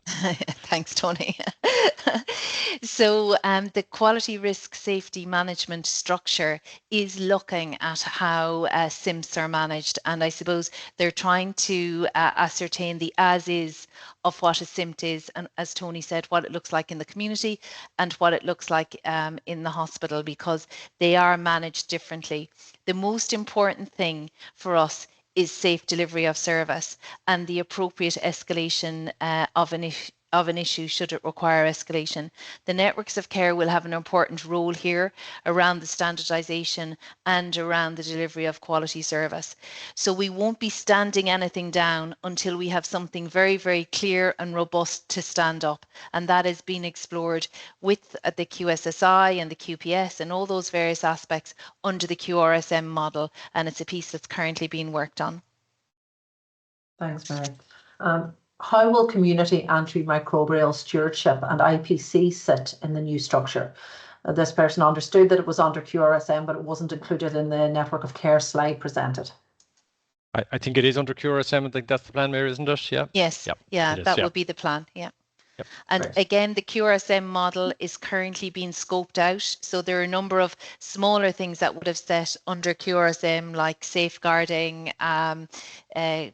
Thanks, Tony. So the quality risk safety management structure is looking at how SIMPTs are managed, and I suppose they're trying to ascertain the as-is of what a SIMPT is, and as Tony said, what it looks like in the community and what it looks like in the hospital, because they are managed differently. The most important thing for us is safe delivery of service and the appropriate escalation of an issue should it require escalation. The networks of care will have an important role here around the standardisation and around the delivery of quality service. So we won't be standing anything down until we have something very, very clear and robust to stand up. And that is being explored with the QSSI and the QPS and all those various aspects under the QRSM model. And it's a piece that's currently being worked on.
Thanks, Mary. How will community antimicrobial stewardship and IPC sit in the new structure? This person understood that it was under QRSM, but it wasn't included in the network of care slide presented.
I think it is under QRSM. I think that's the plan, Mary, isn't it? Yeah.
Yes.
Yep.
Yeah,
Is,
that would be the plan. Yeah.
Yep.
And
Right.
again, the QRSM model is currently being scoped out. So there are a number of smaller things that would have set under QRSM, like safeguarding,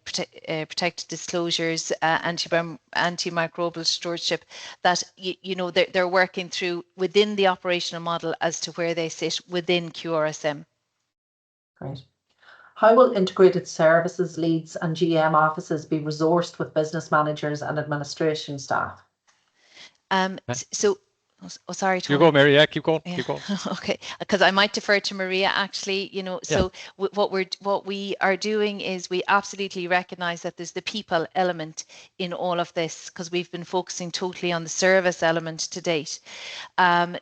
protected disclosures, antimicrobial stewardship, that you know they're working through within the operational model as to where they sit within QRSM.
Great. How will integrated services leads and GM offices be resourced with business managers and administration staff?
So, sorry, Tony.
You go, Mary. Yeah, keep going.
Yeah.
Keep going.
Okay, because I might defer to Maria actually, you know, so what we are doing is we absolutely recognize that there's the people element in all of this, because we've been focusing totally on the service element to date.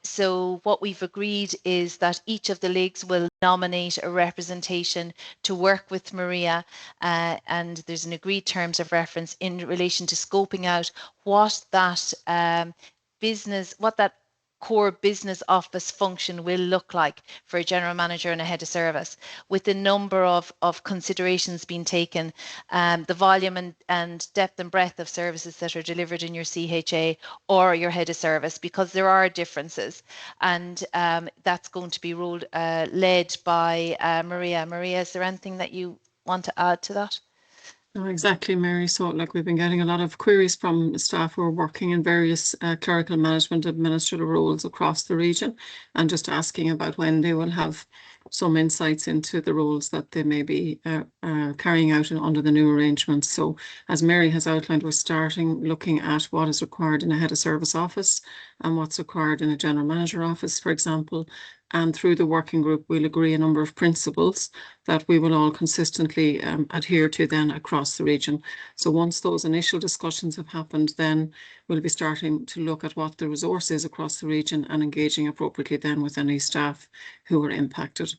So what we've agreed is that each of the leagues will nominate a representation to work with Maria, and there's an agreed terms of reference in relation to scoping out what that what that core business office function will look like for a general manager and a head of service, with a number of considerations being taken, the volume and depth and breadth of services that are delivered in your CHA or your head of service, because there are differences, and that's going to be led by Maria. Maria, is there anything that you want to add to that?
No, exactly, Mary. So, like, we've been getting a lot of queries from staff who are working in various clerical management administrative roles across the region, and just asking about when they will have some insights into the roles that they may be carrying out under the new arrangements. So, as Mary has outlined, we're starting looking at what is required in a head of service office and what's required in a general manager office, for example. And through the working group, we'll agree a number of principles that we will all consistently adhere to then across the region. So once those initial discussions have happened, then we'll be starting to look at what the resource is across the region and engaging appropriately then with any staff who are impacted.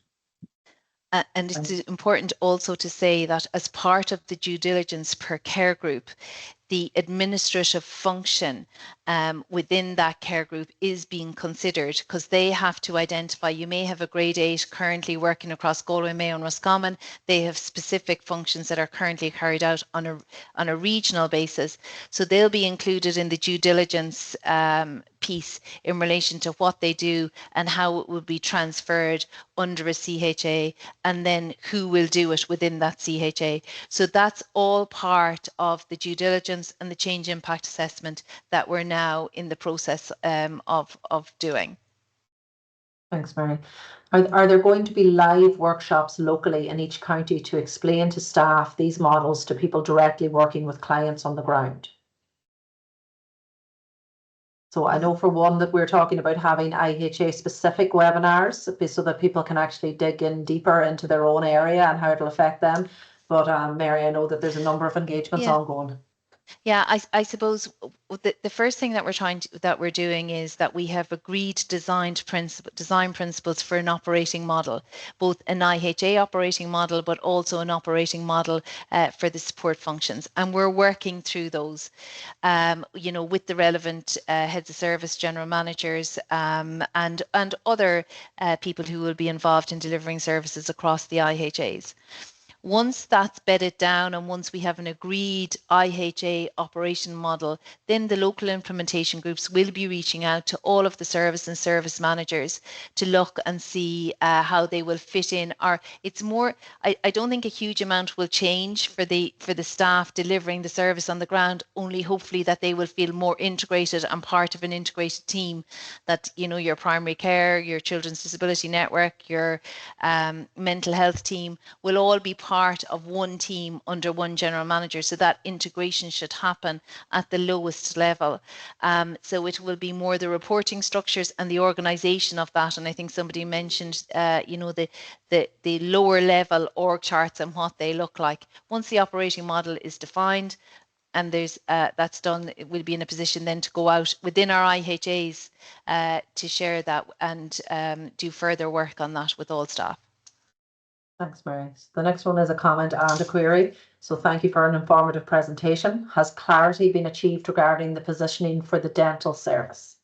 And it's important also to say that as part of the due diligence per care group, the administrative function within that care group is being considered, because they have to identify, you may have a grade 8 currently working across Galway, Mayo and Roscommon. They have specific functions that are currently carried out on a regional basis. So they'll be included in the due diligence piece in relation to what they do and how it will be transferred under a CHA, and then who will do it within that CHA. So that's all part of the due diligence and the change impact assessment that we're now in the process of doing.
Thanks, Mary. Are there going to be live workshops locally in each county to explain to staff these models to people directly working with clients on the ground? So I know for one that we're talking about having IHA specific webinars so that people can actually dig in deeper into their own area and how it'll affect them. But Mary, I know that there's a number of engagements ongoing.
Yeah, I suppose the first thing that we're doing is that we have agreed design principles for an operating model, both an IHA operating model, but also an operating model for the support functions, and we're working through those, you know, with the relevant heads of service, general managers, and other people who will be involved in delivering services across the IHAs. Once that's bedded down and once we have an agreed IHA operation model, then the local implementation groups will be reaching out to all of the service and service managers to look and see how they will fit in. Or it's more, I don't think a huge amount will change for the staff delivering the service on the ground, only hopefully that they will feel more integrated and part of an integrated team, that, you know, your primary care, your children's disability network, your mental health team will all be part of one team under one general manager, so that integration should happen at the lowest level. So it will be more the reporting structures and the organisation of that. And I think somebody mentioned, you know, the lower level org charts and what they look like. Once the operating model is defined and there's that's done, it will be in a position then to go out within our IHAs to share that and do further work on that with all staff.
Thanks, Mary. The next one is a comment and a query. So thank you for an informative presentation. Has clarity been achieved regarding the positioning for the dental service?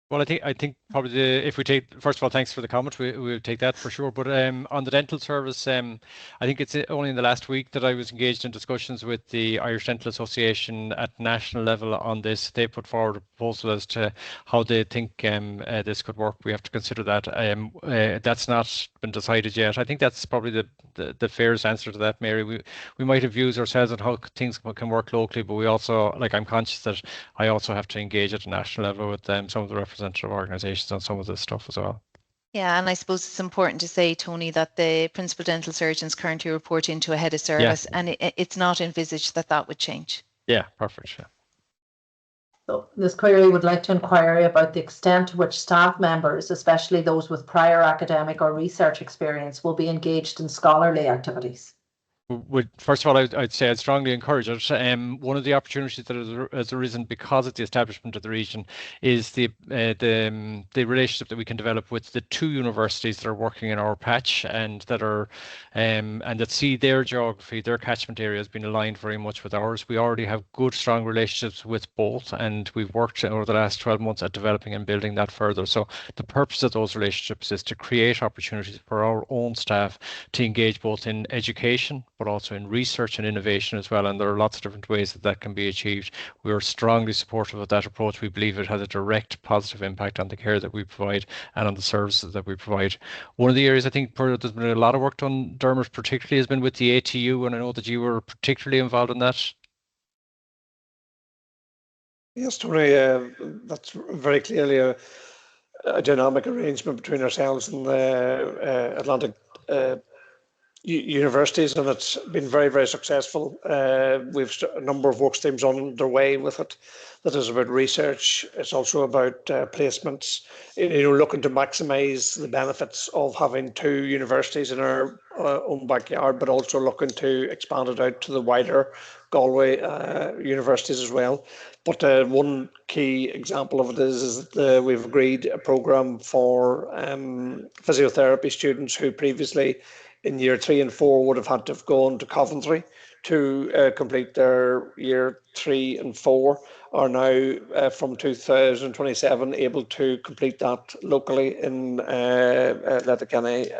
Well, I think probably if we take, first of all, thanks for the comment. We'll take that for sure. But on the dental service, I think it's only in the last week that I was engaged in discussions with the Irish Dental Association at national level on this. They put forward a proposal as to how they think this could work. We have to consider that. That's not been decided yet. I think that's probably the fairest answer to that, Mary. We might have views ourselves on how things can work locally, but we also, like, I'm conscious that I also have to engage at a national level with some of the representative organisations on some of this stuff as well.
Yeah, and I suppose it's important to say, Tony, that the principal dental surgeons currently report into a head of service, and it's not envisaged that that would change.
Yeah, perfect. Yeah.
So this query would like to inquire about the extent to which staff members, especially those with prior academic or research experience, will be engaged in scholarly activities.
First of all, I'd say I'd strongly encourage it. One of the opportunities that has arisen because of the establishment of the region is the relationship that we can develop with the two universities that are working in our patch and that are and that see their geography, their catchment area has been aligned very much with ours. We already have good, strong relationships with both, and we've worked over the last 12 months at developing and building that further. So the purpose of those relationships is to create opportunities for our own staff to engage both in education, but also in research and innovation as well. And there are lots of different ways that can be achieved. We are strongly supportive of that approach. We believe it has a direct positive impact on the care that we provide and on the services that we provide. One of the areas I think there's been a lot of work done, Dermot, particularly has been with the ATU, and I know that you were particularly involved in that.
Yes, Tony, that's very clearly a dynamic arrangement between ourselves and the Atlantic universities, and it's been very, very successful. We've a number of work streams underway with it. That is about research. It's also about placements. Looking to maximise the benefits of having two universities in our own backyard, but also looking to expand it out to the wider Galway universities as well. But one key example of it is that we've agreed a programme for physiotherapy students who previously in year 3 and 4 would have had to have gone to Coventry to complete their year 3 and 4 are now from 2027 able to complete that locally in Letterkenny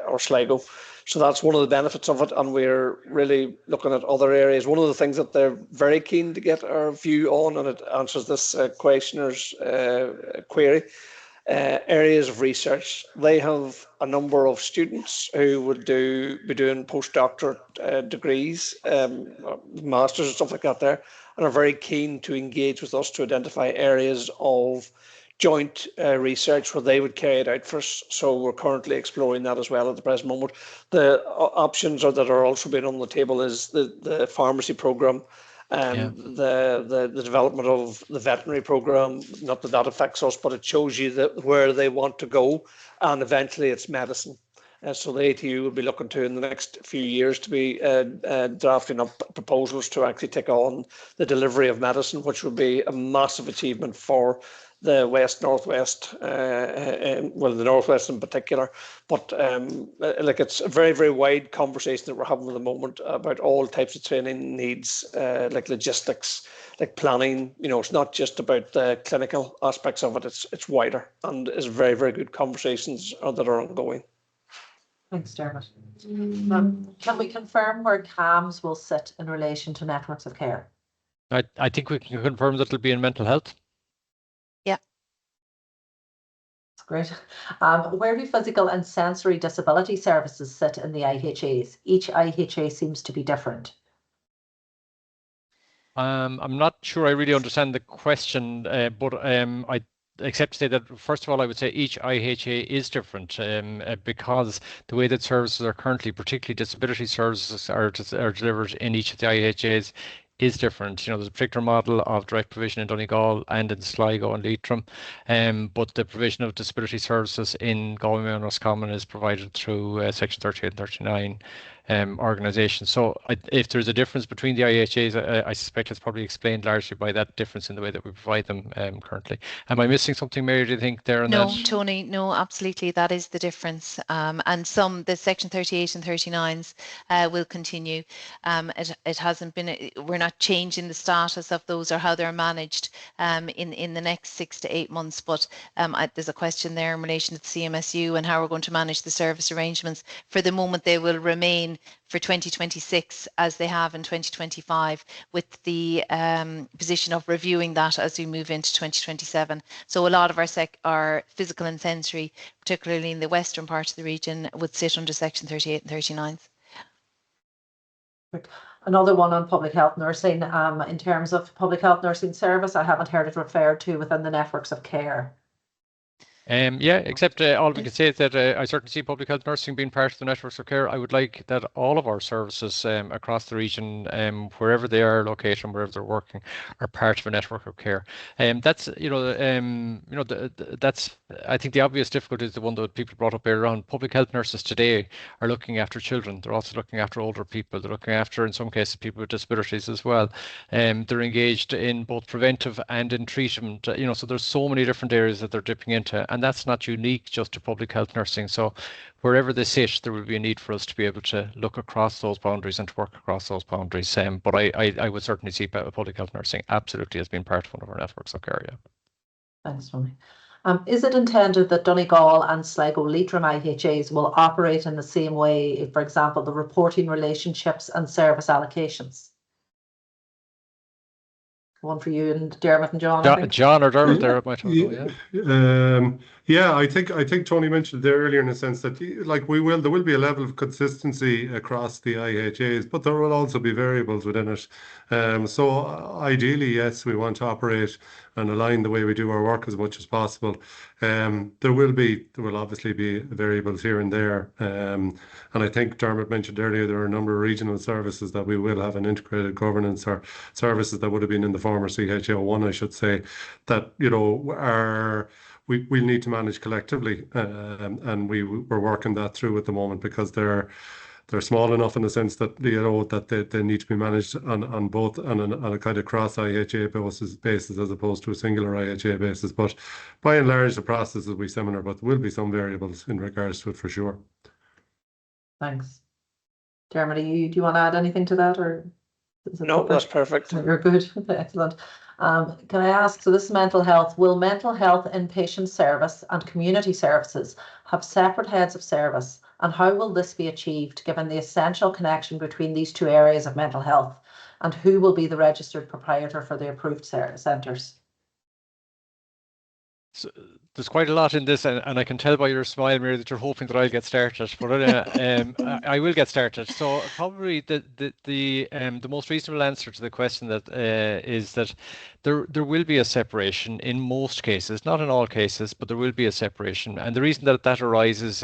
or Sligo. So that's one of the benefits of it, and we're really looking at other areas. One of the things that they're very keen to get our view on, and it answers this questioner's query, areas of research. They have a number of students who would be doing postdoctorate degrees, masters and stuff like that there, and are very keen to engage with us to identify areas of joint research where they would carry it out for us. So we're currently exploring that as well at the present moment. The options that are also being on the table is the pharmacy programme, the development of the veterinary programme. Not that affects us, but it shows you where they want to go, and eventually it's medicine. So the ATU will be looking to in the next few years to be drafting up proposals to actually take on the delivery of medicine, which would be a massive achievement for the Northwest, well, the Northwest in particular. But it's a very, very wide conversation that we're having at the moment about all types of training needs, like logistics, like planning. It's not just about the clinical aspects of it, it's wider, and it's very, very good conversations that are ongoing.
Thanks, Dermot. Can we confirm where CAMS will sit in relation to networks of care?
I think we can confirm that it'll be in mental health.
Yeah.
That's great. Where do physical and sensory disability services sit in the IHAs? Each IHA seems to be different.
I'm not sure I really understand the question, but I except to say that, first of all, I would say each IHA is different because the way that services are currently, particularly disability services, are delivered in each of the IHAs is different. There's a particular model of direct provision in Donegal and in Sligo and Leitrim, but the provision of disability services in Galway and Roscommon is provided through Section 38 and 39. organisations. So if there's a difference between the IHAs, I suspect it's probably explained largely by that difference in the way that we provide them currently. Am I missing something, Mary, do you think, there on
No,
that?
Tony, no, absolutely. That is the difference. And the Section 38 and 39s will continue. It hasn't been, we're not changing the status of those or how they're managed in the next 6 to 8 months. But there's a question there in relation to the CMSU and how we're going to manage the service arrangements. For the moment, they will remain for 2026 as they have in 2025, with the position of reviewing that as we move into 2027. So a lot of our physical and sensory, particularly in the western part of the region, would sit under Section 38 and 39.
Another one on public health nursing. In terms of public health nursing service, I haven't heard it referred to within the networks of care.
Yeah, except all we can say is that I certainly see public health nursing being part of the networks of care. I would like that all of our services across the region, wherever they are located and wherever they're working, are part of a network of care. That's that's, I think, the obvious difficulty is the one that people brought up earlier on. Public health nurses today are looking after children. They're also looking after older people. They're looking after, in some cases, people with disabilities as well. They're engaged in both preventive and in treatment. So there's so many different areas that they're dipping into. And that's not unique just to public health nursing. So wherever they sit, there will be a need for us to be able to look across those boundaries and to work across those boundaries. But I would certainly see public health nursing absolutely as being part of one of our networks of care. Yeah.
Thanks, Tony. Is it intended that Donegal and Sligo Leitrim IHAs will operate in the same way, for example, the reporting relationships and service allocations? One for you and Dermot and John.
John or Dermot there might want to
go, yeah, I think Tony mentioned there earlier in the sense that there will be a level of consistency across the IHAs, but there will also be variables within it. So ideally, yes, we want to operate and align the way we do our work as much as possible. There will obviously be variables here and there. And I think Dermot mentioned earlier there are a number of regional services that we will have an integrated governance, or services that would have been in the former CHO1, I should say, that we'll need to manage collectively, and we're working that through at the moment, because they're small enough in the sense that that they need to be managed on a kind of cross IHA basis as opposed to a singular IHA basis. But by and large, the process will be similar, but there will be some variables in regards to it for sure.
Thanks. Dermot, do you want to add anything to that, or?
No, that's perfect.
You're good. Excellent. Can I ask, so this is mental health, will mental health inpatient service and community services have separate heads of service, and how will this be achieved given the essential connection between these two areas of mental health, and who will be the registered proprietor for the approved centres?
So there's quite a lot in this, and I can tell by your smile, Mary, that you're hoping that I'll get started. But I will get started. So probably the most reasonable answer to the question that is that there will be a separation in most cases, not in all cases, but there will be a separation. And the reason that arises,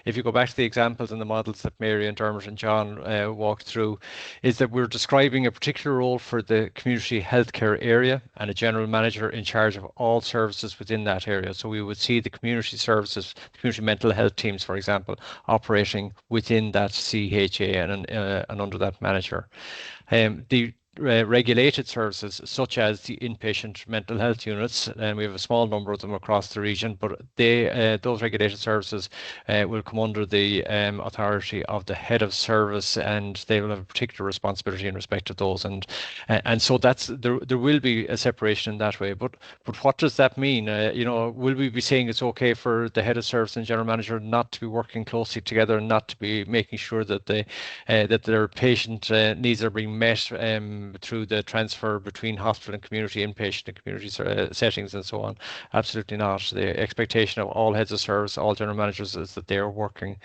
if you go back to the examples and the models that Mary and Dermot and John walked through, is that we're describing a particular role for the community healthcare area and a general manager in charge of all services within that area. So we would see the community services, the community mental health teams, for example, operating within that CHA and under that manager. The regulated services such as the inpatient mental health units, and we have a small number of them across the region, but those regulated services will come under the authority of the head of service, and they will have a particular responsibility in respect of those, and so there will be a separation in that way. But what does that mean? Will we be saying it's okay for the head of service and general manager not to be working closely together and not to be making sure that that their patient needs are being met through the transfer between hospital and community, inpatient and community settings and so on? Absolutely not. The expectation of all heads of service, all general managers, is that they are working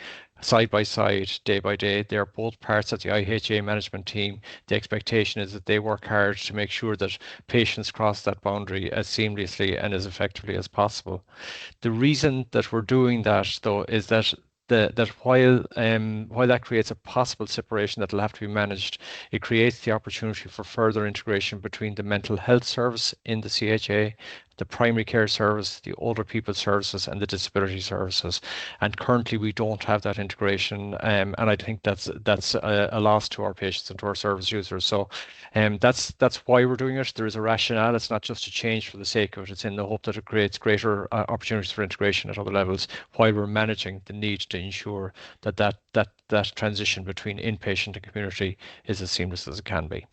side by side, day by day. They are both parts of the IHA management team. The expectation is that they work hard to make sure that patients cross that boundary as seamlessly and as effectively as possible. The reason that we're doing that, though, is that while that creates a possible separation that will have to be managed, it creates the opportunity for further integration between the mental health service in the CHA, the primary care service, the older people services, and the disability services. And currently, we don't have that integration, and I think that's a loss to our patients and to our service users. So, that's why we're doing it. There is a rationale. It's not just a change for the sake of it. It's in the hope that it creates greater opportunities for integration at other levels, while we're managing the need to ensure that transition between inpatient and community is as seamless as it can be.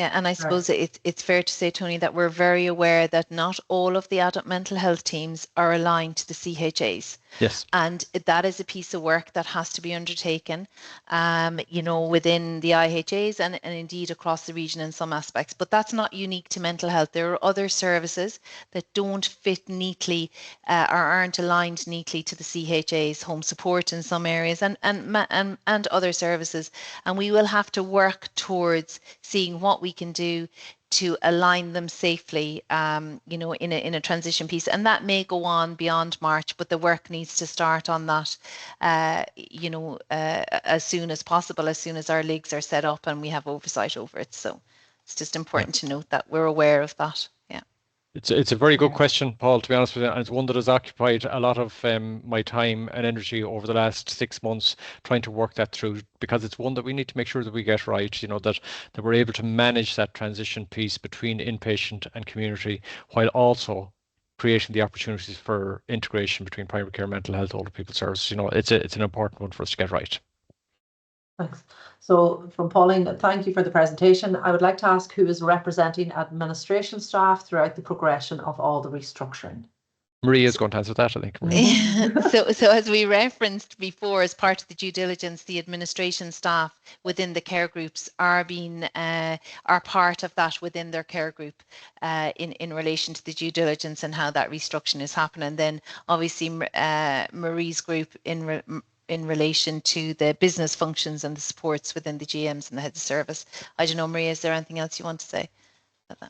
Yeah, and I suppose it's fair to say, Tony, that we're very aware that not all of the adult mental health teams are aligned to the CHAs.
Yes.
And that is a piece of work that has to be undertaken, within the IHAs and indeed across the region in some aspects. But that's not unique to mental health. There are other services that don't fit neatly or aren't aligned neatly to the CHAs, home support in some areas and other services. And we will have to work towards seeing what we can do to align them safely, in a transition piece. And that may go on beyond March, but the work needs to start on that, as soon as possible, as soon as our leagues are set up and we have oversight over it. So it's just important to note that we're aware of that. Yeah.
It's a very good question, Paul, to be honest with you, and it's one that has occupied a lot of my time and energy over the last 6 months trying to work that through, because it's one that we need to make sure that we get right, that we're able to manage that transition piece between inpatient and community, while also creating the opportunities for integration between primary care, mental health, older people services. It's an important one for us to get right.
Thanks. So from Pauline, thank you for the presentation. I would like to ask who is representing administration staff throughout the progression of all the restructuring.
Maria is going to answer that, I think.
So as we referenced before, as part of the due diligence, the administration staff within the care groups are part of that within their care group in relation to the due diligence and how that restructuring is happening. And then obviously Marie's group in relation to the business functions and the supports within the GMs and the heads of service. I don't know, Maria, is there anything else you want to say?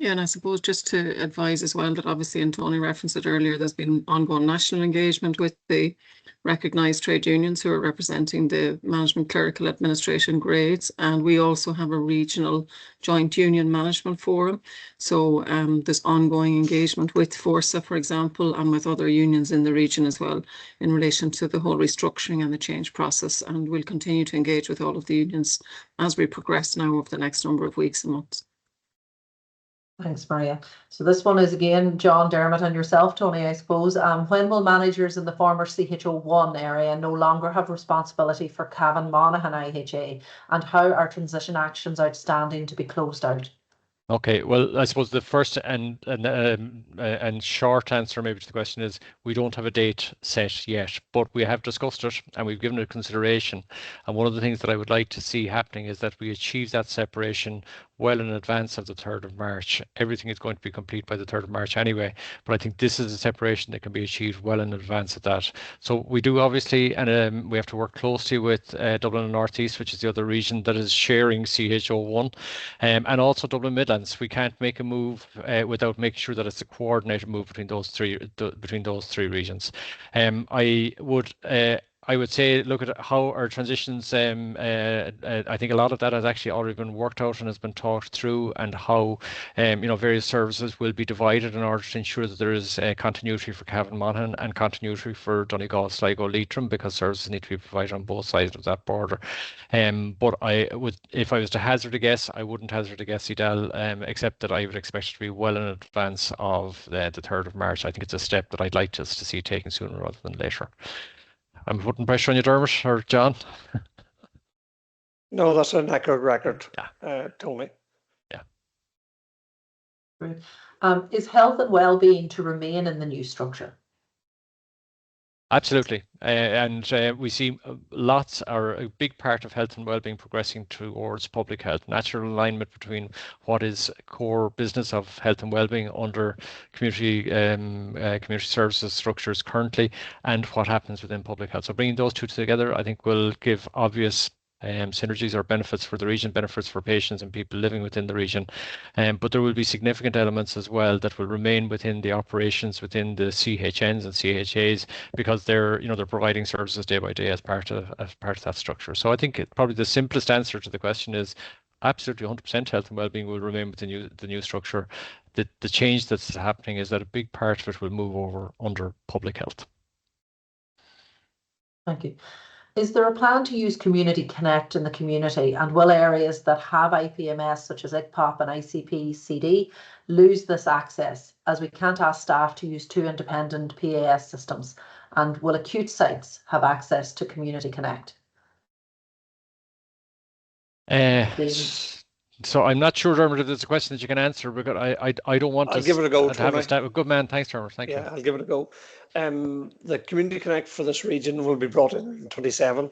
Yeah, and I suppose just to advise as well that obviously, and Tony referenced it earlier, there's been ongoing national engagement with the recognised trade unions who are representing the management clerical administration grades, and we also have a regional joint union management forum. So there's ongoing engagement with Forsa, for example, and with other unions in the region as well in relation to the whole restructuring and the change process, and we'll continue to engage with all of the unions as we progress now over the next number of weeks and months.
Thanks, Maria. So this one is again, John, Dermot and yourself, Tony, I suppose. When will managers in the former CHO1 area no longer have responsibility for Cavan Monaghan IHA, and how are transition actions outstanding to be closed out?
Okay, well, I suppose the first and short answer maybe to the question is we don't have a date set yet, but we have discussed it and we've given it consideration. And one of the things that I would like to see happening is that we achieve that separation well in advance of the 3rd of March. Everything is going to be complete by the 3rd of March anyway, but I think this is a separation that can be achieved well in advance of that. So we do obviously, and we have to work closely with Dublin and North East, which is the other region that is sharing CHO1, and also Dublin Midlands. We can't make a move without making sure that it's a coordinated move between those three regions. I would say, look at how our transitions, I think a lot of that has actually already been worked out and has been talked through, and how, various services will be divided in order to ensure that there is continuity for Cavan Monaghan and continuity for Donegal, Sligo, Leitrim, because services need to be provided on both sides of that border. But if I was to hazard a guess, I wouldn't hazard a guess, Edel, except that I would expect it to be well in advance of the 3rd of March. I think it's a step that I'd like us to see taken sooner rather than later. I'm putting pressure on you, Dermot or John.
No, that's an accurate record, Tony.
Yeah.
Great. Is health and well-being to remain in the new structure?
Absolutely, and we see lots, or a big part of health and well-being progressing towards public health. Natural alignment between what is core business of health and well-being under community services structures currently, and what happens within public health. So bringing those two together, I think, will give obvious synergies or benefits for the region, benefits for patients and people living within the region. But there will be significant elements as well that will remain within the operations within the CHNs and CHAs, because they're providing services day by day as part of that structure. So I think probably the simplest answer to the question is absolutely 100% health and well-being will remain with the new structure. The change that's happening is that a big part of it will move over under public health.
Thank you. Is there a plan to use Community Connect in the community, and will areas that have IPMS such as ICPOP and ICP-CD lose this access, as we can't ask staff to use 2 independent PAS systems? And will acute sites have access to Community Connect?
So I'm not sure, Dermot, if it's a question that you can answer, because I don't want
I'll give it a go.
to have a stat. Good man, thanks, Dermot. Thank you.
Yeah, I'll give it a go. The Community Connect for this region will be brought in 27,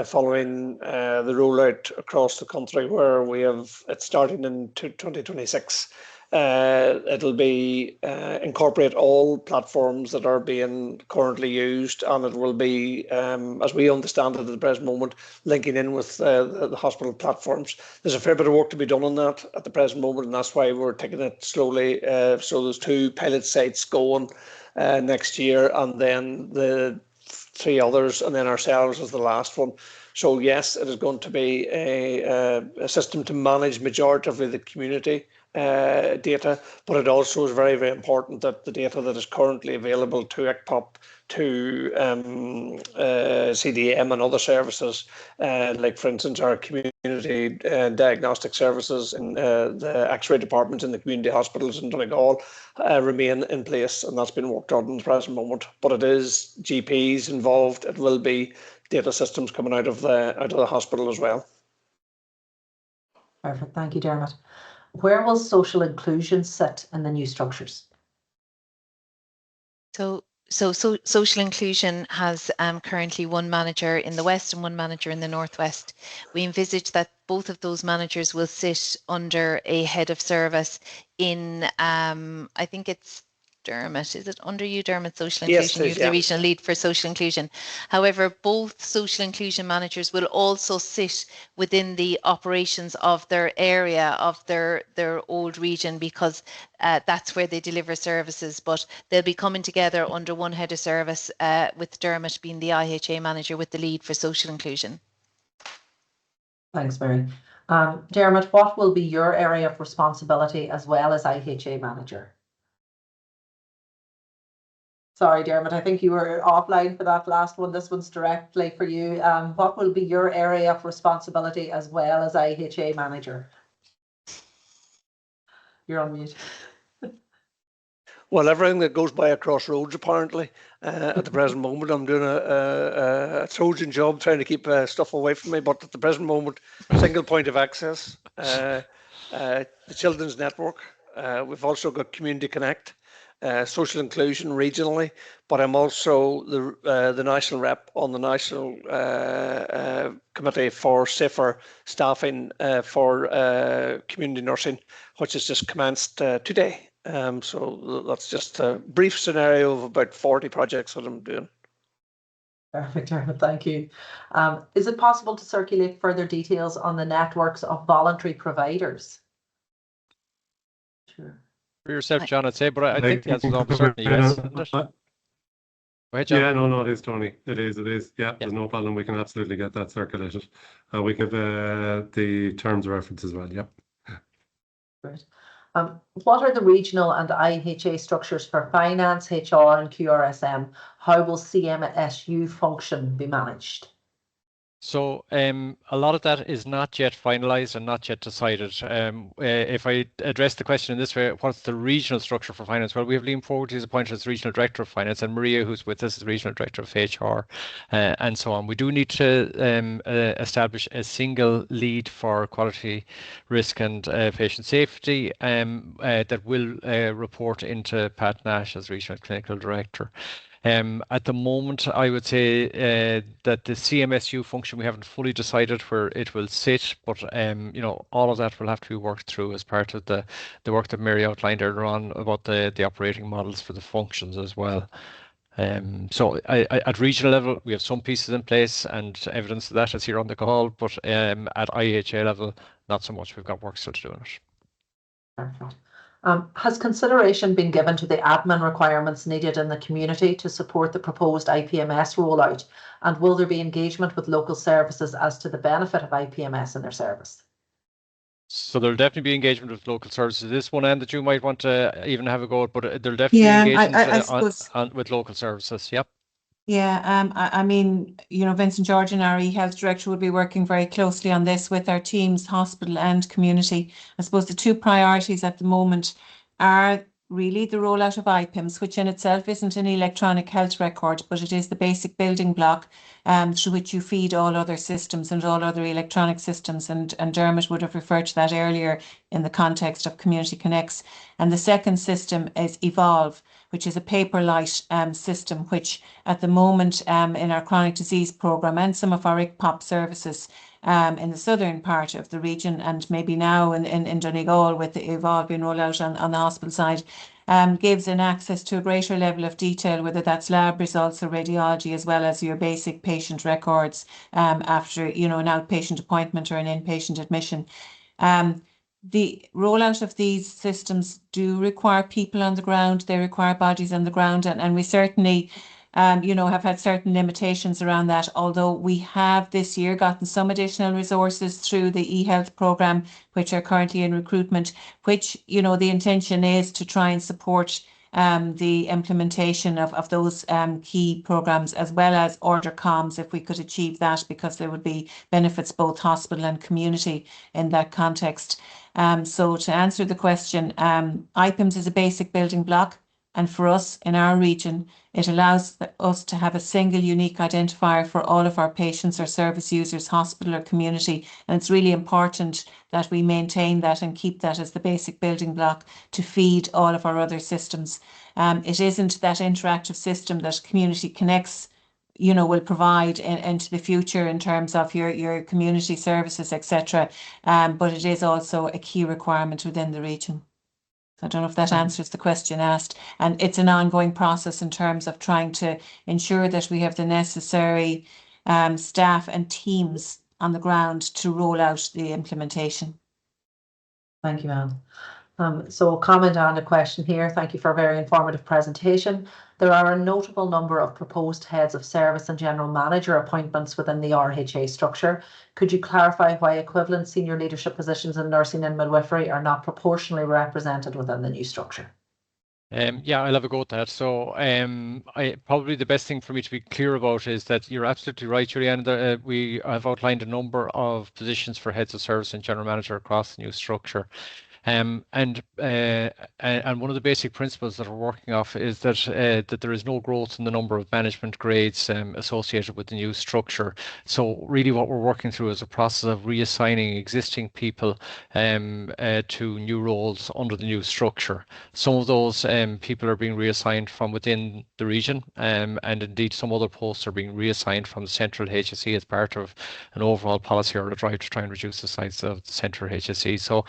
following the rollout across the country, where we have it starting in 2026. It'll be incorporate all platforms that are being currently used, and it will be, as we understand it at the present moment, linking in with the hospital platforms. There's a fair bit of work to be done on that at the present moment, and that's why we're taking it slowly. So there's 2 pilot sites going next year, and then the 3 others, and then ourselves as the last one. So yes, it is going to be a system to manage majority of the community data, but it also is very, very important that the data that is currently available to ICPOP, to CDM and other services, like for instance our community diagnostic services and the X-ray departments in the community hospitals in Donegal, remain in place, and that's been worked on in the present moment. But it is GPs involved. It will be data systems coming out of the hospital as well.
Perfect, thank you, Dermot. Where will social inclusion sit in the new structures?
So social inclusion has currently 1 manager in the west and 1 manager in the northwest. We envisage that both of those managers will sit under a head of service in, I think it's Dermot. Is it under you, Dermot, social inclusion?
Yes,
You're the regional lead for social inclusion. However, both social inclusion managers will also sit within the operations of their area, of their old region, because that's where they deliver services. But they'll be coming together under 1 head of service, with Dermot being the IHA manager with the lead for social inclusion.
Thanks, Mary. Dermot, what will be your area of responsibility as well as IHA manager? Sorry, Dermot, I think you were offline for that last one. This one's directly for you. What will be your area of responsibility as well as IHA manager? You're on mute.
Well, everything that goes by a crossroads, apparently, at the present moment, I'm doing a Trojan job trying to keep stuff away from me. But at the present moment, single point of access, the Children's Network. We've also got Community Connect, social inclusion regionally. But I'm also the national rep on the national committee for safer staffing for community nursing, which has just commenced today. So that's just a brief scenario of about 40 projects that I'm doing.
Perfect, Dermot, thank you. Is it possible to circulate further details on the networks of voluntary providers? Sure.
For yourself, John, I'd say, but I think the answer is almost certainly yes, isn't it? Go ahead, John.
Yeah, no, it is, Tony. It is. Yeah, there's no problem. We can absolutely get that circulated. We give the terms of reference as well. Yep.
Great. What are the regional and IHA structures for finance, HR and QRSM? How will CMSU function be managed?
So a lot of that is not yet finalised and not yet decided. If I address the question in this way, what's the regional structure for finance? Well, we have Liam Fogarty who's appointed as Regional Director of Finance, and Maria, who's with us, as Regional Director of HR, and so on. We do need to establish a single lead for quality, risk and patient safety that will report into Pat Nash as Regional Clinical Director. At the moment, I would say that the CMSU function, we haven't fully decided where it will sit, but all of that will have to be worked through as part of the work that Mary outlined earlier on about the operating models for the functions as well. So at regional level, we have some pieces in place, and evidence of that is here on the call, but at IHA level, not so much. We've got work still to do on it.
Perfect. Has consideration been given to the admin requirements needed in the community to support the proposed IPMS rollout? And will there be engagement with local services as to the benefit of IPMS in their service?
So there'll definitely be engagement with local services. This one end that you might want to even have a go at, but there'll definitely be engagement
I suppose.
with local services. Yep.
Yeah, I mean, Vincent Georgian, our e-health director, will be working very closely on this with our teams, hospital and community. I suppose the two priorities at the moment are really the rollout of IPIMS, which in itself isn't an electronic health record, but it is the basic building block through which you feed all other systems and all other electronic systems. And Dermot would have referred to that earlier in the context of Community Connects. And the second system is Evolve, which is a paper-light system, which at the moment in our chronic disease programme and some of our ICPOP services in the southern part of the region, and maybe now in Donegal with the Evolve being rolled out on the hospital side, gives an access to a greater level of detail, whether that's lab results or radiology, as well as your basic patient records after an outpatient appointment or an inpatient admission. The rollout of these systems do require people on the ground. They require bodies on the ground, and we certainly have had certain limitations around that, although we have this year gotten some additional resources through the eHealth programme, which are currently in recruitment, which, the intention is to try and support the implementation of those key programmes, as well as order comms, if we could achieve that, because there would be benefits both hospital and community in that context. So to answer the question, IPIMS is a basic building block. And for us in our region, it allows us to have a single unique identifier for all of our patients or service users, hospital or community. And it's really important that we maintain that and keep that as the basic building block to feed all of our other systems. It isn't that interactive system that Community Connects will provide into the future in terms of your community services, etc. But it is also a key requirement within the region. I don't know if that answers the question asked. And it's an ongoing process in terms of trying to ensure that we have the necessary staff and teams on the ground to roll out the implementation.
Thank you, Anne. So comment on a question here. Thank you for a very informative presentation. There are a notable number of proposed heads of service and general manager appointments within the RHA structure. Could you clarify why equivalent senior leadership positions in nursing and midwifery are not proportionally represented within the new structure?
Yeah, I'll have a go at that. So probably the best thing for me to be clear about is that you're absolutely right, Julianne. We have outlined a number of positions for heads of service and general manager across the new structure. And one of the basic principles that we're working off is that there is no growth in the number of management grades associated with the new structure. So really what we're working through is a process of reassigning existing people to new roles under the new structure. Some of those people are being reassigned from within the region, and indeed some other posts are being reassigned from the central HSE as part of an overall policy or a drive to try and reduce the size of the central HSE. So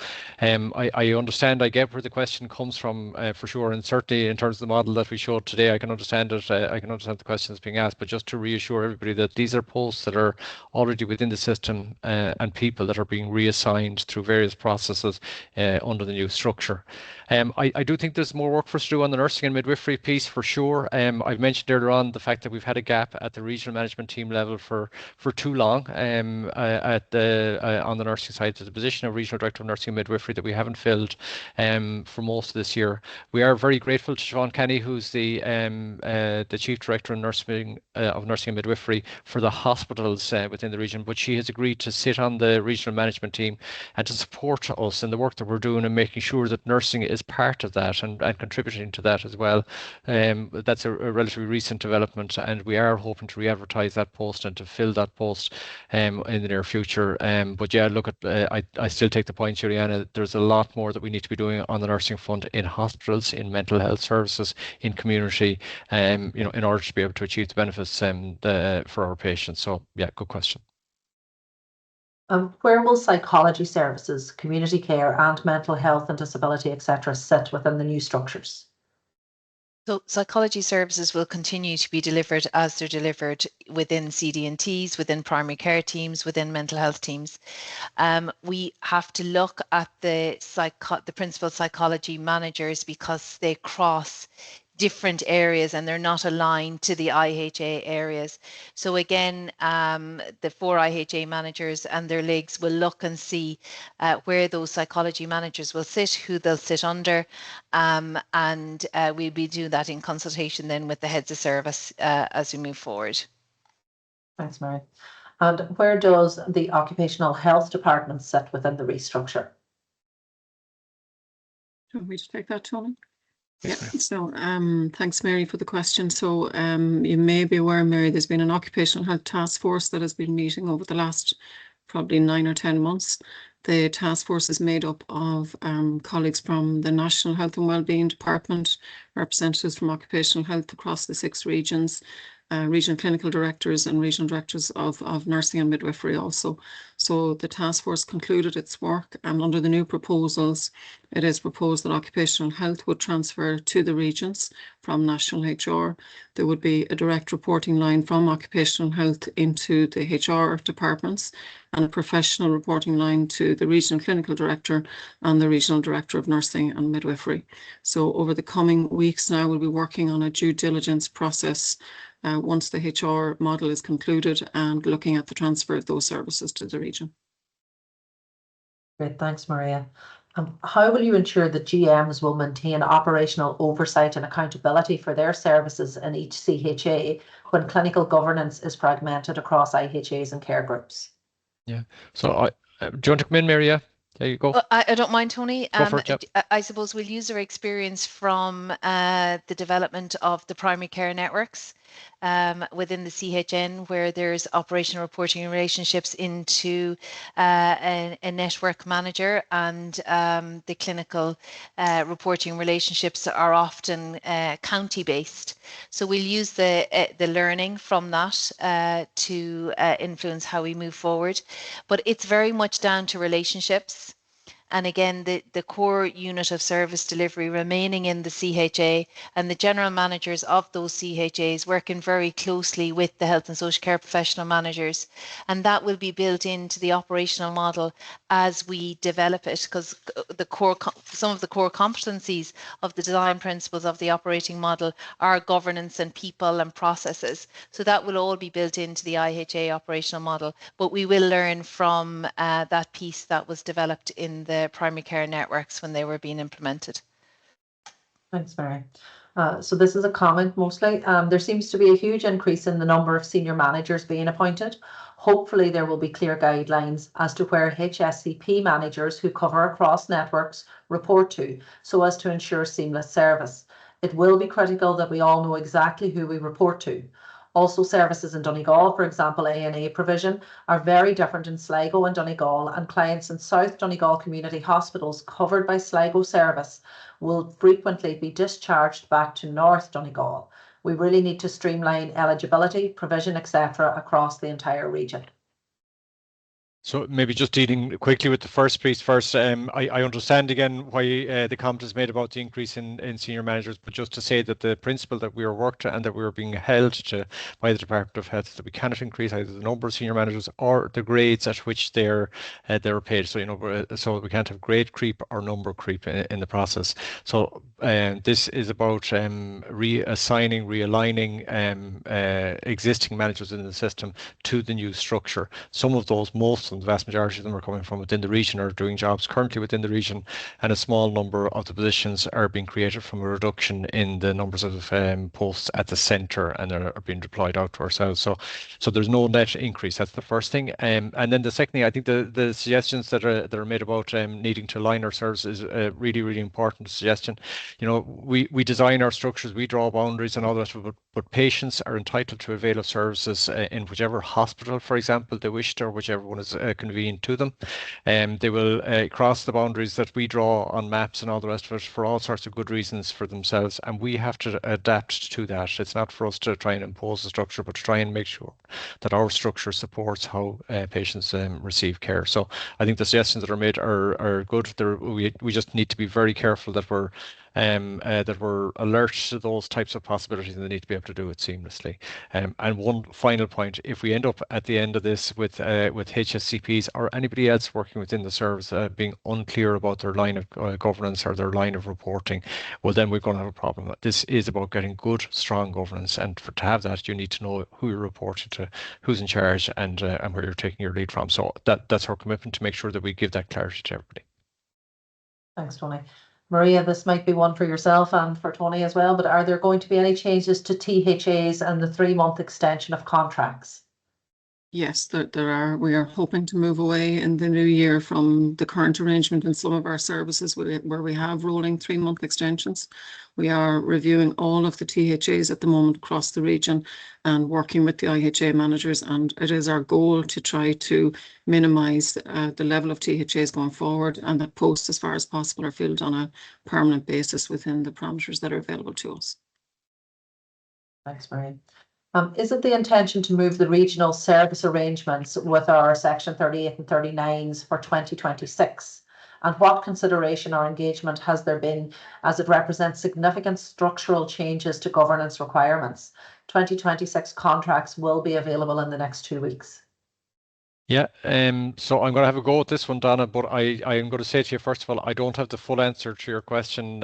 I understand, I get where the question comes from for sure, and certainly in terms of the model that we showed today, I can understand it. I can understand the questions being asked, but just to reassure everybody that these are posts that are already within the system and people that are being reassigned through various processes under the new structure. I do think there's more work for us to do on the nursing and midwifery piece for sure. I've mentioned earlier on the fact that we've had a gap at the regional management team level for too long on the nursing side. There's a position of regional director of nursing and midwifery that we haven't filled for most of this year. We are very grateful to Siobhan Kenny, who's the chief director of nursing and midwifery for the hospitals within the region, but she has agreed to sit on the regional management team and to support us in the work that we're doing and making sure that nursing is part of that and contributing to that as well. That's a relatively recent development, and we are hoping to re-advertise that post and to fill that post in the near future. But yeah, look at I still take the point, Juliana. There's a lot more that we need to be doing on the nursing front in hospitals, in mental health services, in community, in order to be able to achieve the benefits for our patients. So yeah, good question.
Where will psychology services, community care and mental health and disability, etc. sit within the new structures?
So psychology services will continue to be delivered as they're delivered within CD&Ts, within primary care teams, within mental health teams. We have to look at the principal psychology managers because they cross different areas and they're not aligned to the IHA areas. So again, the 4 IHA managers and their leagues will look and see where those psychology managers will sit, who they'll sit under, and we'll be doing that in consultation then with the heads of service as we move forward.
Thanks, Mary. And where does the occupational health department sit within the restructure?
Do you want me to take that, Tony? Yeah, so thanks, Mary, for the question. So you may be aware, Mary, there's been an occupational health task force that has been meeting over the last probably 9 or 10 months. The task force is made up of colleagues from the National Health and Wellbeing Department, representatives from occupational health across the 6 regions, regional clinical directors and regional directors of nursing and midwifery also. So the task force concluded its work, and under the new proposals, it is proposed that occupational health would transfer to the regions from National HR. There would be a direct reporting line from occupational health into the HR departments and a professional reporting line to the regional clinical director and the regional director of nursing and midwifery. So over the coming weeks now, we'll be working on a due diligence process once the HR model is concluded and looking at the transfer of those services to the region.
Great, thanks, Maria. How will you ensure that GMs will maintain operational oversight and accountability for their services in each CHA when clinical governance is fragmented across IHAs and care groups?
Yeah, so do you want to come in, Maria? There you go.
I don't mind, Tony.
Go for it, yep.
I suppose we'll use our experience from the development of the primary care networks within the CHN, where there's operational reporting relationships into a network manager, and the clinical reporting relationships are often county-based. So we'll use the learning from that to influence how we move forward. But it's very much down to relationships. And again, the core unit of service delivery remaining in the CHA, and the general managers of those CHAs working very closely with the health and social care professional managers. And that will be built into the operational model as we develop it, because some of the core competencies of the design principles of the operating model are governance and people and processes. So that will all be built into the IHA operational model, but we will learn from that piece that was developed in the primary care networks when they were being implemented.
Thanks, Mary. So this is a comment mostly. There seems to be a huge increase in the number of senior managers being appointed. Hopefully there will be clear guidelines as to where HSCP managers who cover across networks report to, so as to ensure seamless service. It will be critical that we all know exactly who we report to. Also, services in Donegal, for example, A&E provision, are very different in Sligo and Donegal, and clients in South Donegal community hospitals covered by Sligo service will frequently be discharged back to North Donegal. We really need to streamline eligibility, provision, etc. across the entire region.
So maybe just dealing quickly with the first piece first. I understand again why the comment is made about the increase in senior managers, but just to say that the principle that we are worked to and that we are being held to by the Department of Health, that we cannot increase either the number of senior managers or the grades at which they're paid. So so we can't have grade creep or number creep in the process. So this is about reassigning, realigning existing managers in the system to the new structure. Some of those, most of them, the vast majority of them are coming from within the region or doing jobs currently within the region, and a small number of the positions are being created from a reduction in the numbers of posts at the centre and are being deployed out to ourselves. So there's no net increase. That's the first thing. And then the second thing, I think the suggestions that are made about needing to align our services is a really, really important suggestion. You know, we design our structures, we draw boundaries and all that, but patients are entitled to avail of services in whichever hospital, for example, they wish to, or whichever one is convenient to them. They will cross the boundaries that we draw on maps and all the rest of it for all sorts of good reasons for themselves, and we have to adapt to that. It's not for us to try and impose a structure, but to try and make sure that our structure supports how patients receive care. So I think the suggestions that are made are good. We just need to be very careful that we're that we're alert to those types of possibilities, and they need to be able to do it seamlessly. And one final point: if we end up at the end of this with HSCPs or anybody else working within the service being unclear about their line of governance or their line of reporting, well, then we're going to have a problem. This is about getting good, strong governance, and to have that, you need to know who you're reporting to, who's in charge, and where you're taking your lead from. So that's our commitment, to make sure that we give that clarity to everybody.
Thanks, Tony. Maria, this might be one for yourself and for Tony as well, but are there going to be any changes to THAs and the 3-month extension of contracts?
Yes, there are. We are hoping to move away in the new year from the current arrangement in some of our services where we have rolling 3-month extensions. We are reviewing all of the THAs at the moment across the region and working with the IHA managers, and it is our goal to try to minimise the level of THAs going forward, and that posts, as far as possible, are filled on a permanent basis within the parameters that are available to us.
Thanks, Maria. Is it the intention to move the regional service arrangements with our Section 38 and 39s for 2026? And what consideration or engagement has there been, as it represents significant structural changes to governance requirements? 2026 contracts will be available in the next 2 weeks.
Yeah, so I'm going to have a go at this one, Donna, but I am going to say to you, first of all, I don't have the full answer to your question.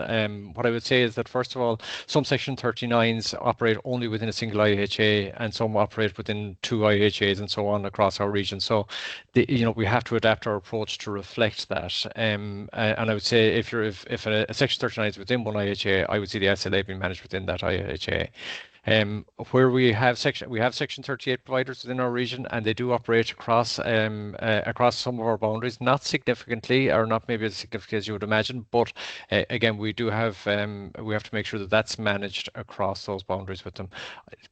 What I would say is that, first of all, some Section 39s operate only within a single IHA, and some operate within 2 IHAs and so on across our region. So, we have to adapt our approach to reflect that. And I would say if a Section 39 is within one IHA, I would see the SLA being managed within that IHA. Where we have Section 38 providers within our region, and they do operate across some of our boundaries, not significantly, or not maybe as significantly as you would imagine, but again, we have to make sure that that's managed across those boundaries with them.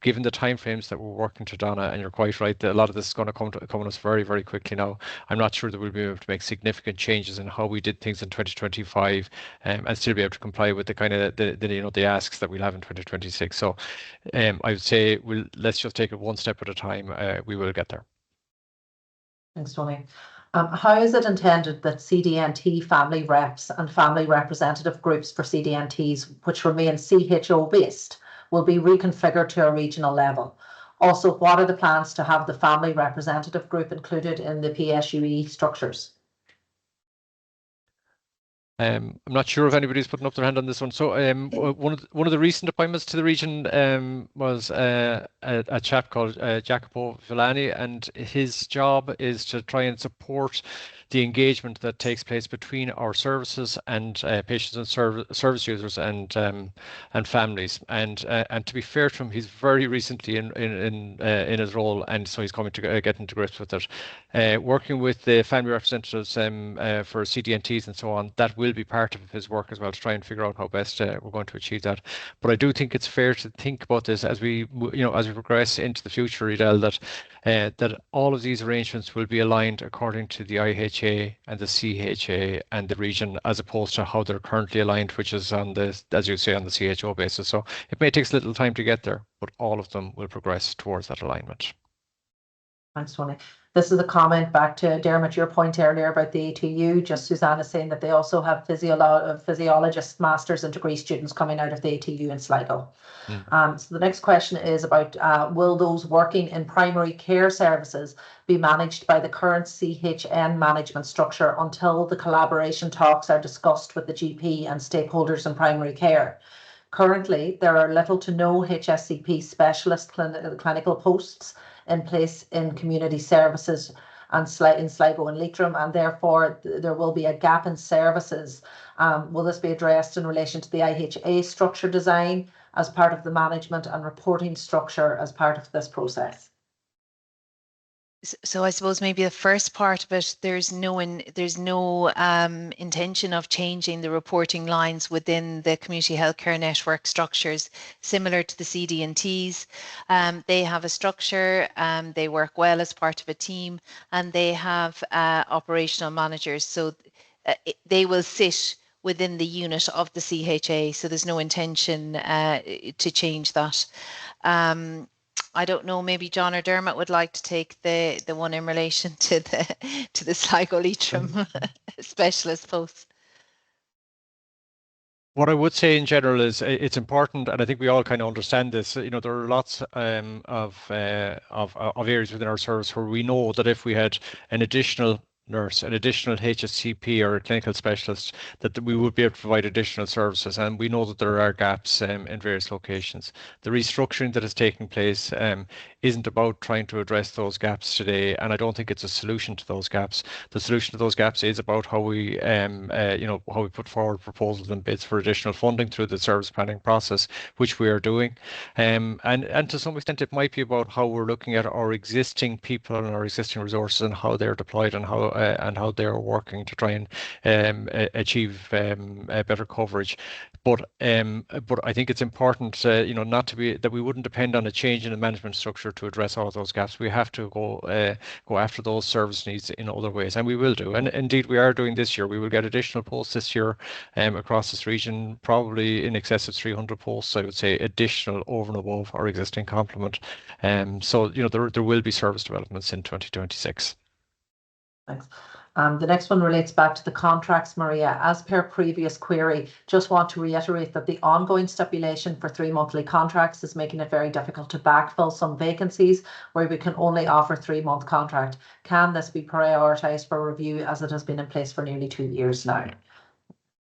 Given the timeframes that we're working to, Donna, and you're quite right, that a lot of this is going to come on us very, very quickly now. I'm not sure that we'll be able to make significant changes in how we did things in 2025 and still be able to comply with the kind of the asks that we'll have in 2026. So I would say let's just take it one step at a time. We will get there.
Thanks, Tony. How is it intended that CDNT family reps and family representative groups for CDNTs, which remain CHO based, will be reconfigured to a regional level? Also, what are the plans to have the family representative group included in the PSUE structures?
I'm not sure if anybody's putting up their hand on this one. So one of the recent appointments to the region was a chap called Jacopo Villani, and his job is to try and support the engagement that takes place between our services and patients and service users and families. And to be fair to him, he's very recently in his role, and so he's coming to get into grips with it. Working with the family representatives for CDNTs and so on, that will be part of his work as well, to try and figure out how best we're going to achieve that. But I do think it's fair to think about this as we progress into the future, Edel, that all of these arrangements will be aligned according to the IHA and the CHA and the region, as opposed to how they're currently aligned, which is on the, as you say, on the CHO basis. So it may take a little time to get there, but all of them will progress towards that alignment.
Thanks, Tony. This is a comment back to Dermot, your point earlier about the ATU. Just Suzanne is saying that they also have physiologists, masters and degree students coming out of the ATU in Sligo. So the next question is about will those working in primary care services be managed by the current CHN management structure until the collaboration talks are discussed with the GP and stakeholders in primary care? Currently, there are little to no HSCP specialist clinical posts in place in community services and in Sligo and Leitrim, and therefore there will be a gap in services. Will this be addressed in relation to the IHA structure design as part of the management and reporting structure as part of this process?
So I suppose maybe the first part of it, there's no intention of changing the reporting lines within the community healthcare network structures, similar to the CDNTs. They have a structure, they work well as part of a team, and they have operational managers. So they will sit within the unit of the CHA. So there's no intention to change that. I don't know, maybe John or Dermot would like to take the one in relation to the Sligo Leitrim specialist post.
What I would say in general is it's important, and I think we all kind of understand this. You know, there are lots of areas within our service where we know that if we had an additional nurse, an additional HSCP or a clinical specialist, that we would be able to provide additional services. And we know that there are gaps in various locations. The restructuring that is taking place isn't about trying to address those gaps today, and I don't think it's a solution to those gaps. The solution to those gaps is about how we, how we put forward proposals and bids for additional funding through the service planning process, which we are doing. And to some extent, it might be about how we're looking at our existing people and our existing resources and how they're deployed and how they're working to try and achieve better coverage. But I think it's important, not to be that we wouldn't depend on a change in the management structure to address all of those gaps. We have to go after those service needs in other ways, and we will do. And indeed, we are doing this year. We will get additional posts this year across this region, probably in excess of 300 posts, I would say, additional over and above our existing complement. So, there will be service developments in 2026.
Thanks. The next one relates back to the contracts, Maria. As per previous query, just want to reiterate that the ongoing stipulation for 3 monthly contracts is making it very difficult to backfill some vacancies where we can only offer 3-month contract. Can this be prioritised for review as it has been in place for nearly 2 years now?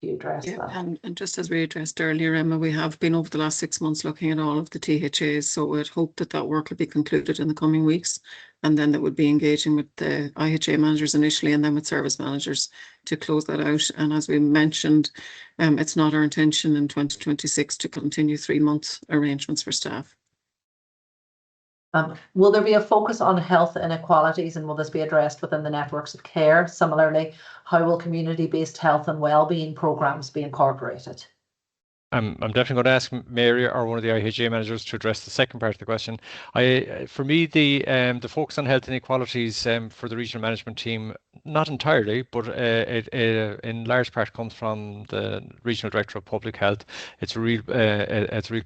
You address that.
And just as we addressed earlier, Emma, we have been over the last 6 months looking at all of the THAs, so we'd hope that work will be concluded in the coming weeks, and then that would be engaging with the IHA managers initially and then with service managers to close that out. And as we mentioned, it's not our intention in 2026 to continue 3-month arrangements for staff.
Will there be a focus on health inequalities, and will this be addressed within the networks of care? Similarly, how will community-based health and wellbeing programs be incorporated?
I'm definitely going to ask Mary or one of the IHA managers to address the second part of the question. For me, the focus on health inequalities for the regional management team, not entirely, but it in large part comes from the regional director of public health. It's a real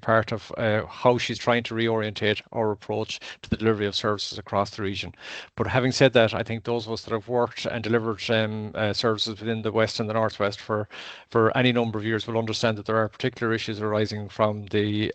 part of how she's trying to reorientate our approach to the delivery of services across the region. But having said that, I think those of us that have worked and delivered services within the West and the Northwest for any number of years will understand that there are particular issues arising from the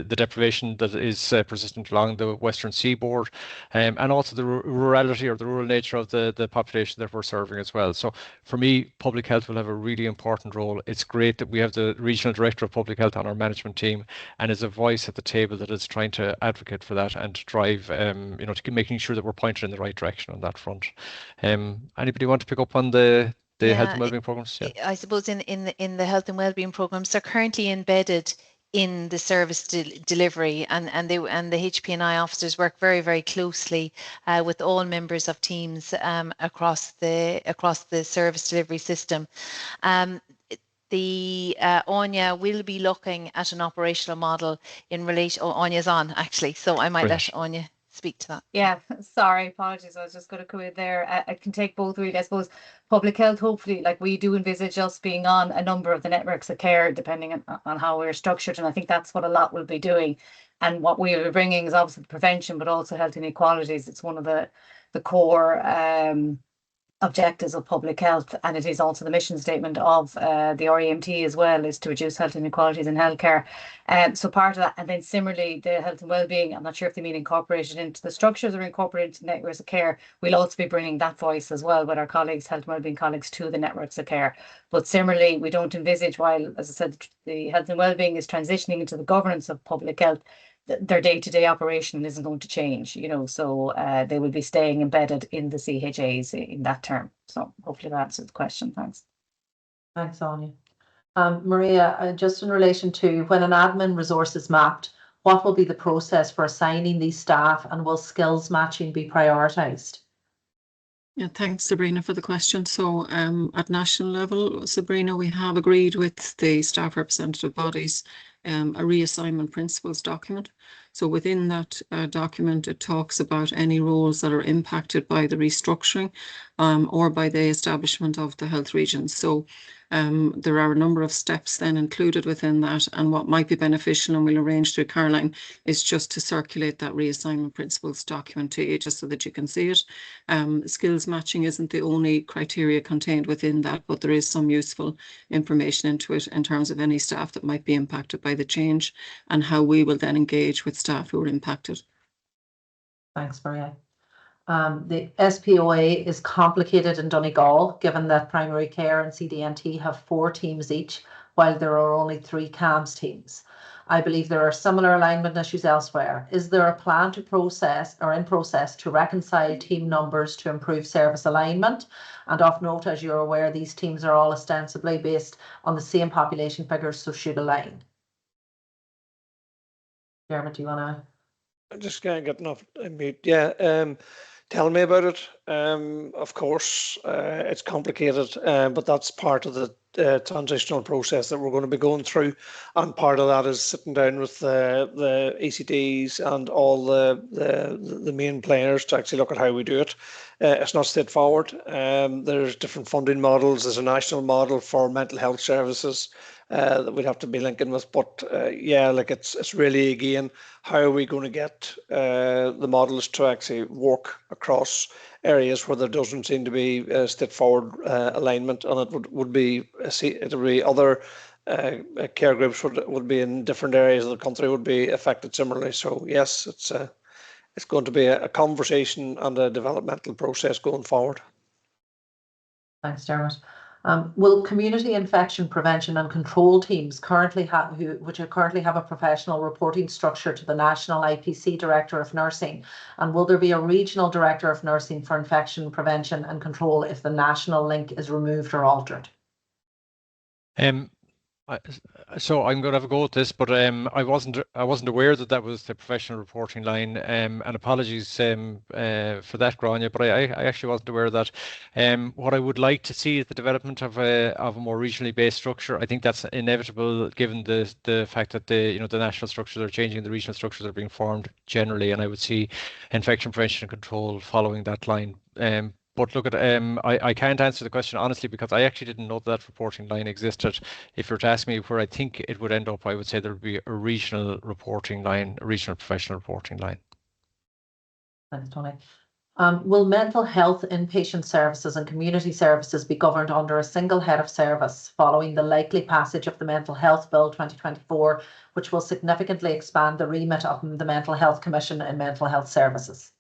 deprivation that is persistent along the western seaboard, and also the rurality or the rural nature of the population that we're serving as well. So for me, public health will have a really important role. It's great that we have the regional director of public health on our management team and is a voice at the table that is trying to advocate for that and to drive, to making sure that we're pointed in the right direction on that front. Anybody want to pick up on the health and wellbeing programs?
Yeah. I suppose in the health and wellbeing programs, they're currently embedded in the service delivery, and the HPNI officers work very, very closely with all members of teams across the service delivery system. The Anya will be looking at an operational model in relation. Oh, Anya's on actually, so I might let Anya speak to that.
Yeah, sorry, apologies. I was just going to come in there. I can take both really. I suppose public health, hopefully, like we do envisage us being on a number of the networks of care, depending on how we're structured. And I think that's what a lot will be doing. And what we will be bringing is obviously prevention, but also health inequalities. It's one of the core objectives of public health, and it is also the mission statement of the REMT as well, is to reduce health inequalities in healthcare. So part of that, and then similarly the health and wellbeing, I'm not sure if they mean incorporated into the structures or incorporated into networks of care. We'll also be bringing that voice as well with our colleagues, health and wellbeing colleagues, to the networks of care. But similarly, we don't envisage, while, as I said, the health and wellbeing is transitioning into the governance of public health, their day-to-day operation isn't going to change, so they will be staying embedded in the CHAs in that term. So hopefully that answers the question. Thanks.
Thanks, Anya. Maria, just in relation to when an admin resource is mapped, what will be the process for assigning these staff, and will skills matching be prioritised?
Yeah, thanks, Sabrina, for the question. So at national level, Sabrina, we have agreed with the staff representative bodies a reassignment principles document. So within that document, it talks about any roles that are impacted by the restructuring or by the establishment of the health regions. So There are a number of steps then included within that, and what might be beneficial, and we'll arrange through Caroline, is just to circulate that reassignment principles document to you just so that you can see it. Skills matching isn't the only criteria contained within that, but there is some useful information into it in terms of any staff that might be impacted by the change and how we will then engage with staff who are impacted.
Thanks, Maria. The SPOA is complicated in Donegal, given that primary care and CDNT have 4 teams each, while there are only 3 CAMS teams. I believe there are similar alignment issues elsewhere. Is there a plan to process to reconcile team numbers to improve service alignment? And of note, as you're aware, these teams are all ostensibly based on the same population figures, so should align. Dermot, do you want to?
I just can't get enough mute. Yeah, tell me about it. Of course, it's complicated, but that's part of the transitional process that we're going to be going through, and part of that is sitting down with the ECDs and all the main players to actually look at how we do it. It's not straightforward. There's different funding models. There's a national model for mental health services that we'd have to be linking with, but yeah, like it's really, again, how are we going to get the models to actually work across areas where there doesn't seem to be straightforward alignment, and it would be other care groups would be in different areas of the country would be affected similarly. So yes, it's going to be a conversation and a developmental process going forward.
Thanks, Dermot. Will community infection prevention and control teams currently have a professional reporting structure to the National IPC Director of Nursing? And will there be a regional Director of Nursing for infection prevention and control if the national link is removed or altered?
So I'm going to have a go at this, but I wasn't aware that was the professional reporting line, and apologies for that, Grania, but I actually wasn't aware of that. What I would like to see is the development of a more regionally based structure. I think that's inevitable given the fact that the national structures are changing, the regional structures are being formed generally, and I would see infection prevention and control following that line. But look at I can't answer the question honestly because I actually didn't know that reporting line existed. If you were to ask me where I think it would end up, I would say there would be a regional reporting line, a regional professional reporting line.
Thanks, Tony. Will mental health inpatient services and community services be governed under a single head of service following the likely passage of the Mental Health Bill 2024, which will significantly expand the remit of the Mental Health Commission and mental health services?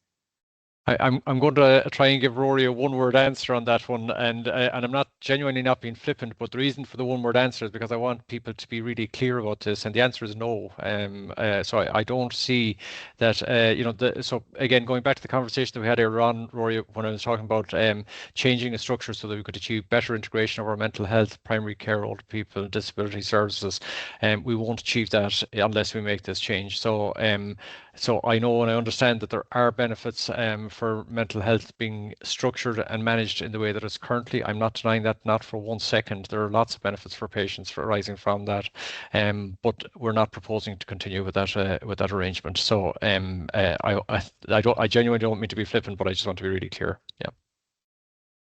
I'm going to try and give Rory a one-word answer on that one, and I'm not genuinely not being flippant, but the reason for the one-word answer is because I want people to be really clear about this, and the answer is no. So I don't see that. So again, going back to the conversation that we had earlier on, Rory, when I was talking about changing a structure so that we could achieve better integration of our mental health, primary care, older people, and disability services, we won't achieve that unless we make this change. So so I know and I understand that there are benefits for mental health being structured and managed in the way that it's currently. I'm not denying that, not for 1 second. There are lots of benefits for patients arising from that, but we're not proposing to continue with that arrangement. So I genuinely don't mean to be flippant, but I just want to be really clear. Yeah.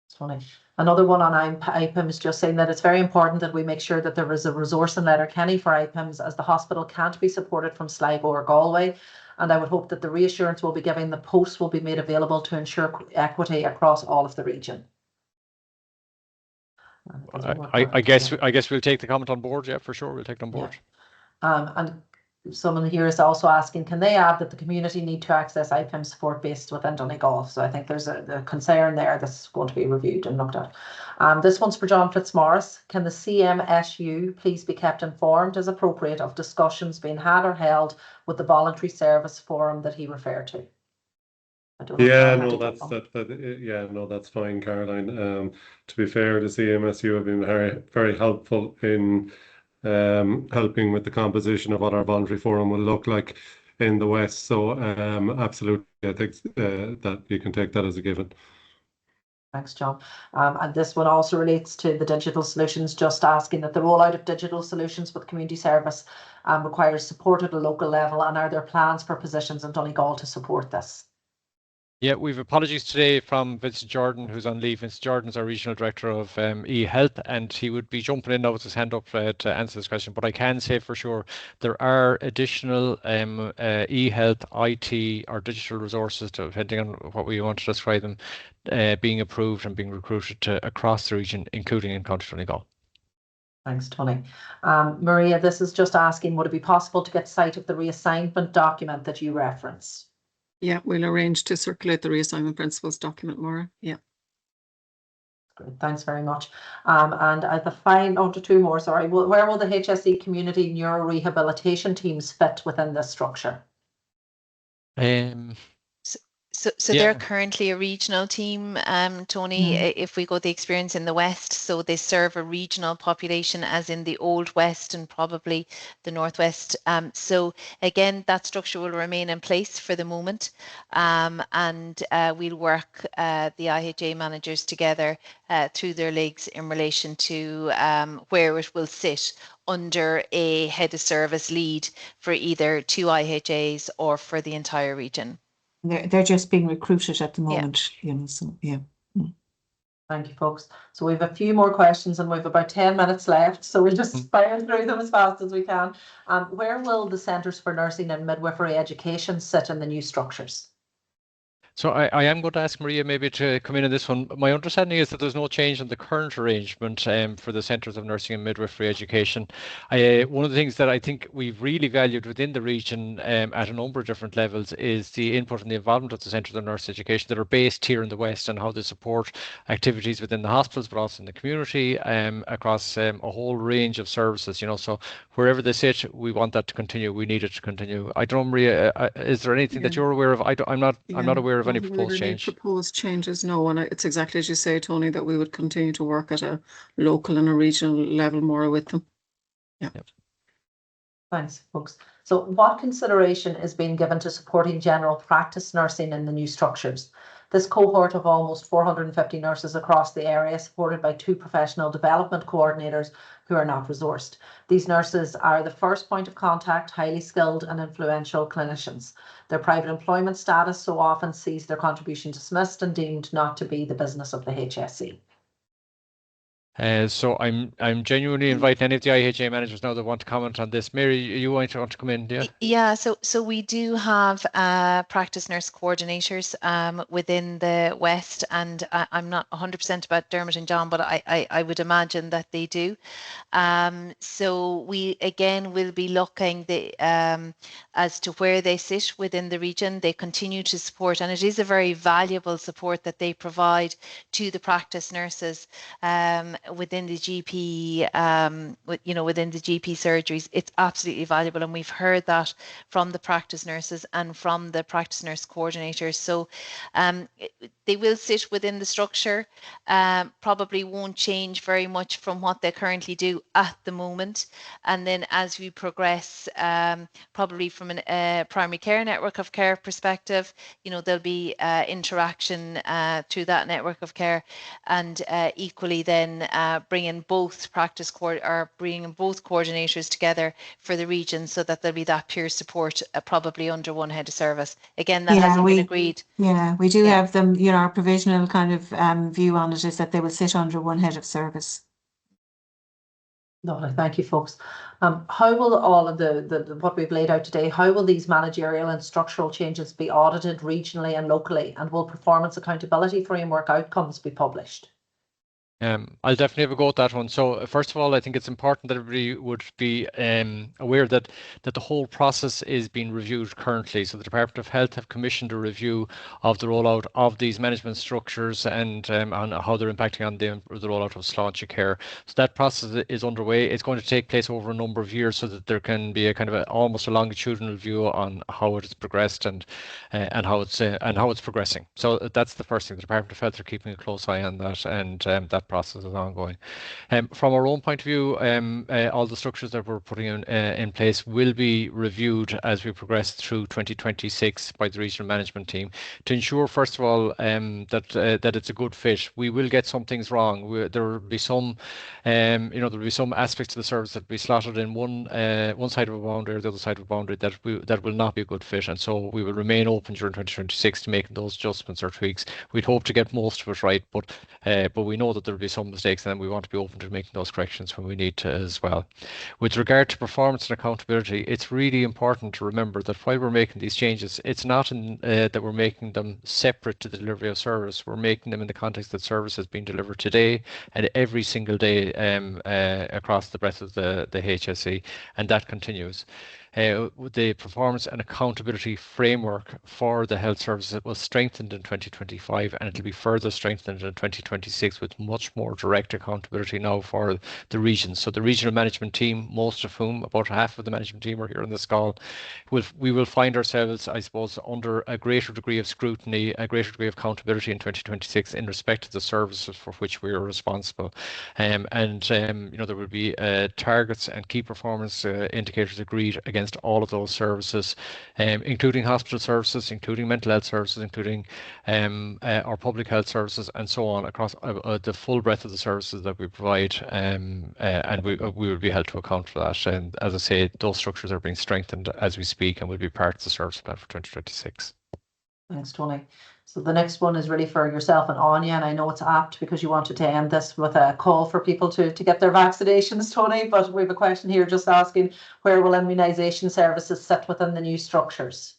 That's funny. Another one on IPIM is just saying that it's very important that we make sure that there is a resource in Letterkenny for IPIMs, as the hospital can't be supported from Sligo or Galway. And I would hope that the reassurance we'll be giving, the posts will be made available to ensure equity across all of the region.
I guess we'll take the comment on board. Yeah, for sure, we'll take it on board.
Yeah. And someone here is also asking, can they add that the community need to access IPIM support based within Donegal? So I think there's a concern there that's going to be reviewed and looked at. This one's for John Fitzmaurice. Can the CMSU please be kept informed as appropriate of discussions being had or held with the voluntary service forum that he referred to?
Yeah, no, that's fine, Caroline. To be fair, the CMSU have been very, very helpful in helping with the composition of what our voluntary forum will look like in the West. So absolutely, I think that you can take that as a given.
Thanks, John. And this one also relates to the digital solutions, just asking that the rollout of digital solutions with community service requires support at a local level, and are there plans for positions in Donegal to support this?
Yeah, we've apologies today from Vincent Jordan, who's on leave. Vincent Jordan is our Regional Director of e-Health, and he would be jumping in now with his hand up to answer this question. But I can say for sure there are additional e-Health, IT, or digital resources, depending on what we want to describe them, being approved and being recruited across the region, including in County Donegal.
Thanks, Tony. Maria, this is just asking, would it be possible to get sight of the reassignment document that you referenced?
Yeah, we'll arrange to circulate the reassignment principles document, Maura. Yeah.
Great, thanks very much. And at the final, two more, sorry. Where will the HSE community neurorehabilitation teams fit within this structure?
So they're currently a regional team, Tony, if we go the experience in the West. So they serve a regional population as in the Old West and probably the Northwest. So again, that structure will remain in place for the moment. And we'll work the IHA managers together through their legs in relation to where it will sit under a head of service lead for either 2 IHAs or for the entire region.
They're just being recruited at the moment, you know, so yeah.
Thank you, folks. So we have a few more questions and we have about 10 minutes left, so we'll just fire through them as fast as we can. Where will the Centres for Nursing and Midwifery Education sit in the new structures?
So I am going to ask Maria maybe to come in on this one. My understanding is that there's no change in the current arrangement for the Centres of Nursing and Midwifery Education. One of the things that I think we've really valued within the region at a number of different levels is the input and the involvement of the Centres of Nursing Education that are based here in the West and how they support activities within the hospitals, but also in the community across a whole range of services. You know, so wherever they sit, we want that to continue. We need it to continue. I don't know, Maria, is there anything that you're aware of? I'm not aware of any proposed change.
Proposed changes, no, and it's exactly as you say, Tony, that we would continue to work at a local and a regional level more with them. Yeah.
Yep.
Thanks, folks. So what consideration is being given to supporting general practice nursing in the new structures? This cohort of almost 450 nurses across the area, supported by 2 professional development coordinators who are not resourced. These nurses are the first point of contact, highly skilled and influential clinicians. Their private employment status so often sees their contribution dismissed and deemed not to be the business of the HSE.
So I'm genuinely inviting any of the IHA managers now that want to comment on this. Mary, you want to come in? Yeah.
Yeah. So we do have practice nurse coordinators within the West, and I'm not 100% about Dermot and John, but I would imagine that they do. So we again will be looking as to where they sit within the region. They continue to support, and it is a very valuable support that they provide to the practice nurses within the GP, within the GP surgeries. It's absolutely valuable, and we've heard that from the practice nurses and from the practice nurse coordinators. So they will sit within the structure, probably won't change very much from what they currently do at the moment. And then as we progress, probably from a primary care network of care perspective, there'll be interaction through that network of care, and equally then bringing both coordinators together for the region, so that there'll be that peer support probably under one head of service. Again, that hasn't been agreed.
Yeah, we do have them, our provisional kind of view on it is that they will sit under one head of service.
Lovely, thank you, folks. How will all of the what we've laid out today, how will these managerial and structural changes be audited regionally and locally, and will performance accountability framework outcomes be published?
I'll definitely have a go at that one. So first of all, I think it's important that everybody would be aware that the whole process is being reviewed currently. So the Department of Health have commissioned a review of the rollout of these management structures and on how they're impacting on the rollout of Sláinte Care. So that process is underway. It's going to take place over a number of years, so that there can be a kind of almost a longitudinal view on how it has progressed and how it's progressing. So that's the first thing. The Department of Health are keeping a close eye on that, and that that process is ongoing. From our own point of view, all the structures that we're putting in place will be reviewed as we progress through 2026 by the regional management team to ensure, first of all, that it's a good fit. We will get some things wrong. There will be some, there will be some aspects of the service that will be slotted in one side of a boundary or the other side of a boundary that will not be a good fit, and so we will remain open during 2026 to making those adjustments or tweaks. We'd hope to get most of it right, but we know that there will be some mistakes, and we want to be open to making those corrections when we need to as well. With regard to performance and accountability, it's really important to remember that while we're making these changes, it's not that we're making them separate to the delivery of service. We're making them in the context that service has been delivered today and every single day across the breadth of the HSE, and that continues. The performance and accountability framework for the health services was strengthened in 2025, and it'll be further strengthened in 2026 with much more direct accountability now for the regions. So the regional management team, most of whom, about half of the management team are here on this call, we will find ourselves, I suppose, under a greater degree of scrutiny, a greater degree of accountability in 2026 in respect to the services for which we are responsible. There will be targets and key performance indicators agreed against all of those services, including hospital services, including mental health services, including our public health services, and so on, across the full breadth of the services that we provide, and we will be held to account for that. And as I say, those structures are being strengthened as we speak and will be part of the service plan for 2026.
Thanks, Tony. So the next one is really for yourself and Anya, and I know it's apt because you wanted to end this with a call for people to get their vaccinations, Tony, but we have a question here just asking, where will immunisation services sit within the new structures?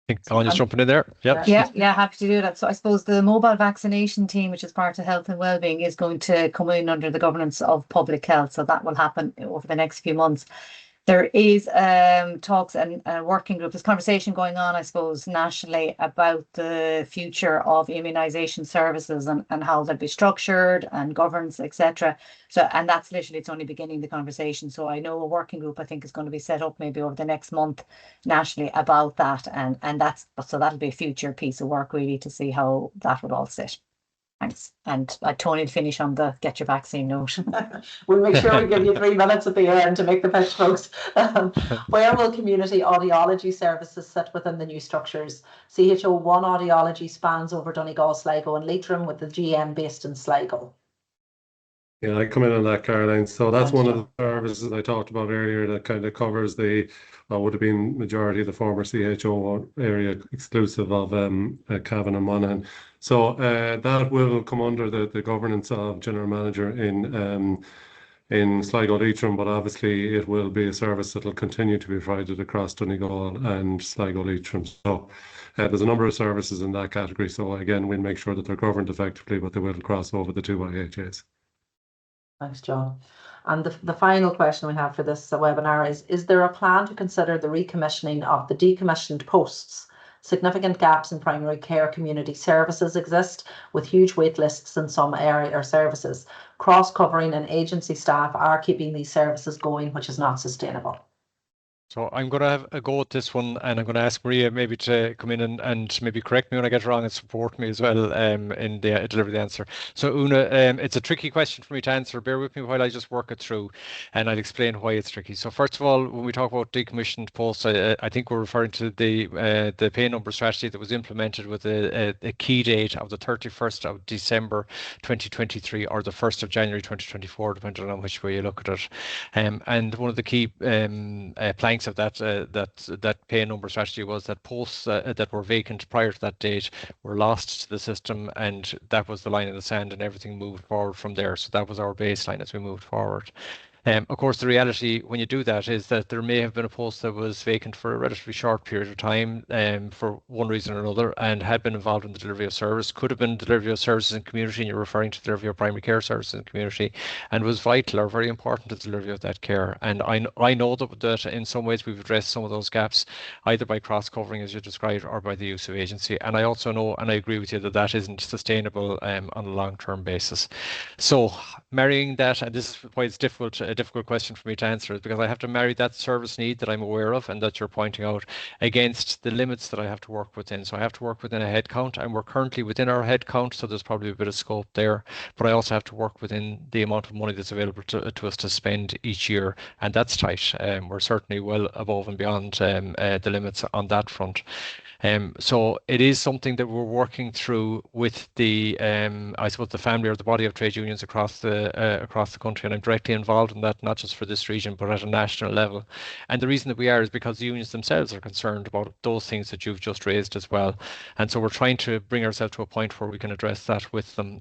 I think Anya's jumping in there. Yep.
Yeah, happy to do that. So I suppose the mobile vaccination team, which is part of health and wellbeing, is going to come in under the governance of public health. So that will happen over the next few months. There is talks and a working group. There's conversation going on, I suppose, nationally about the future of immunisation services and how they'll be structured and governance, etc. So, and that's literally, it's only beginning the conversation. So I know a working group, I think, is going to be set up maybe over the next month nationally about that. And that'll be a future piece of work really to see how that would all sit. Thanks. And Tony, to finish on the get your vaccine note.
We'll make sure we give you 3 minutes at the end to make the pitch, folks. Where will community audiology services sit within the new structures? CHO1 audiology spans over Donegal, Sligo and Leitrim, with the GM based in Sligo.
Yeah, I come in on that, Caroline. So that's one of the services I talked about earlier that kind of covers the would have been majority of the former CHO area, exclusive of Cavan and Monaghan. So that will come under the governance of General Manager in Sligo Leitrim, but obviously it will be a service that will continue to be provided across Donegal and Sligo Leitrim. So there's a number of services in that category. So again, we'll make sure that they're governed effectively, but they will cross over the two IHAs.
Thanks, John. And the final question we have for this webinar is there a plan to consider the recommissioning of the decommissioned posts? Significant gaps in primary care community services exist, with huge wait lists in some area or services. Cross-covering and agency staff are keeping these services going, which is not sustainable.
So I'm going to have a go at this one, and I'm going to ask Maria maybe to come in and maybe correct me when I get it wrong and support me as well in the deliver the answer. So Una, it's a tricky question for me to answer. Bear with me while I just work it through, and I'll explain why it's tricky. So first of all, when we talk about decommissioned posts, I think we're referring to the pay number strategy that was implemented with a key date of the 31st of December 2023 or the 1st of January 2024, depending on which way you look at it. And one of the key planks of that pay number strategy was that posts that were vacant prior to that date were lost to the system, and that was the line in the sand, and everything moved forward from there. So that was our baseline as we moved forward. Of course, the reality when you do that is that there may have been a post that was vacant for a relatively short period of time for one reason or another, and had been involved in the delivery of service, could have been delivery of services in community, and you're referring to delivery of primary care services in community, and was vital or very important to the delivery of that care. And I know that in some ways we've addressed some of those gaps, either by cross-covering as you described, or by the use of agency. And I also know, and I agree with you, that that isn't sustainable on a long-term basis. So marrying that, and this is why it's difficult a difficult question for me to answer, is because I have to marry that service need that I'm aware of and that you're pointing out against the limits that I have to work within. So I have to work within a head count, and we're currently within our head count, so there's probably a bit of scope there. But I also have to work within the amount of money that's available to us to spend each year, and that's tight. We're certainly well above and beyond the limits on that front. So it is something that we're working through with the, I suppose, the family or the body of trade unions across the country, and I'm directly involved in that, not just for this region, but at a national level. And the reason that we are is because the unions themselves are concerned about those things that you've just raised as well. And so we're trying to bring ourselves to a point where we can address that with them.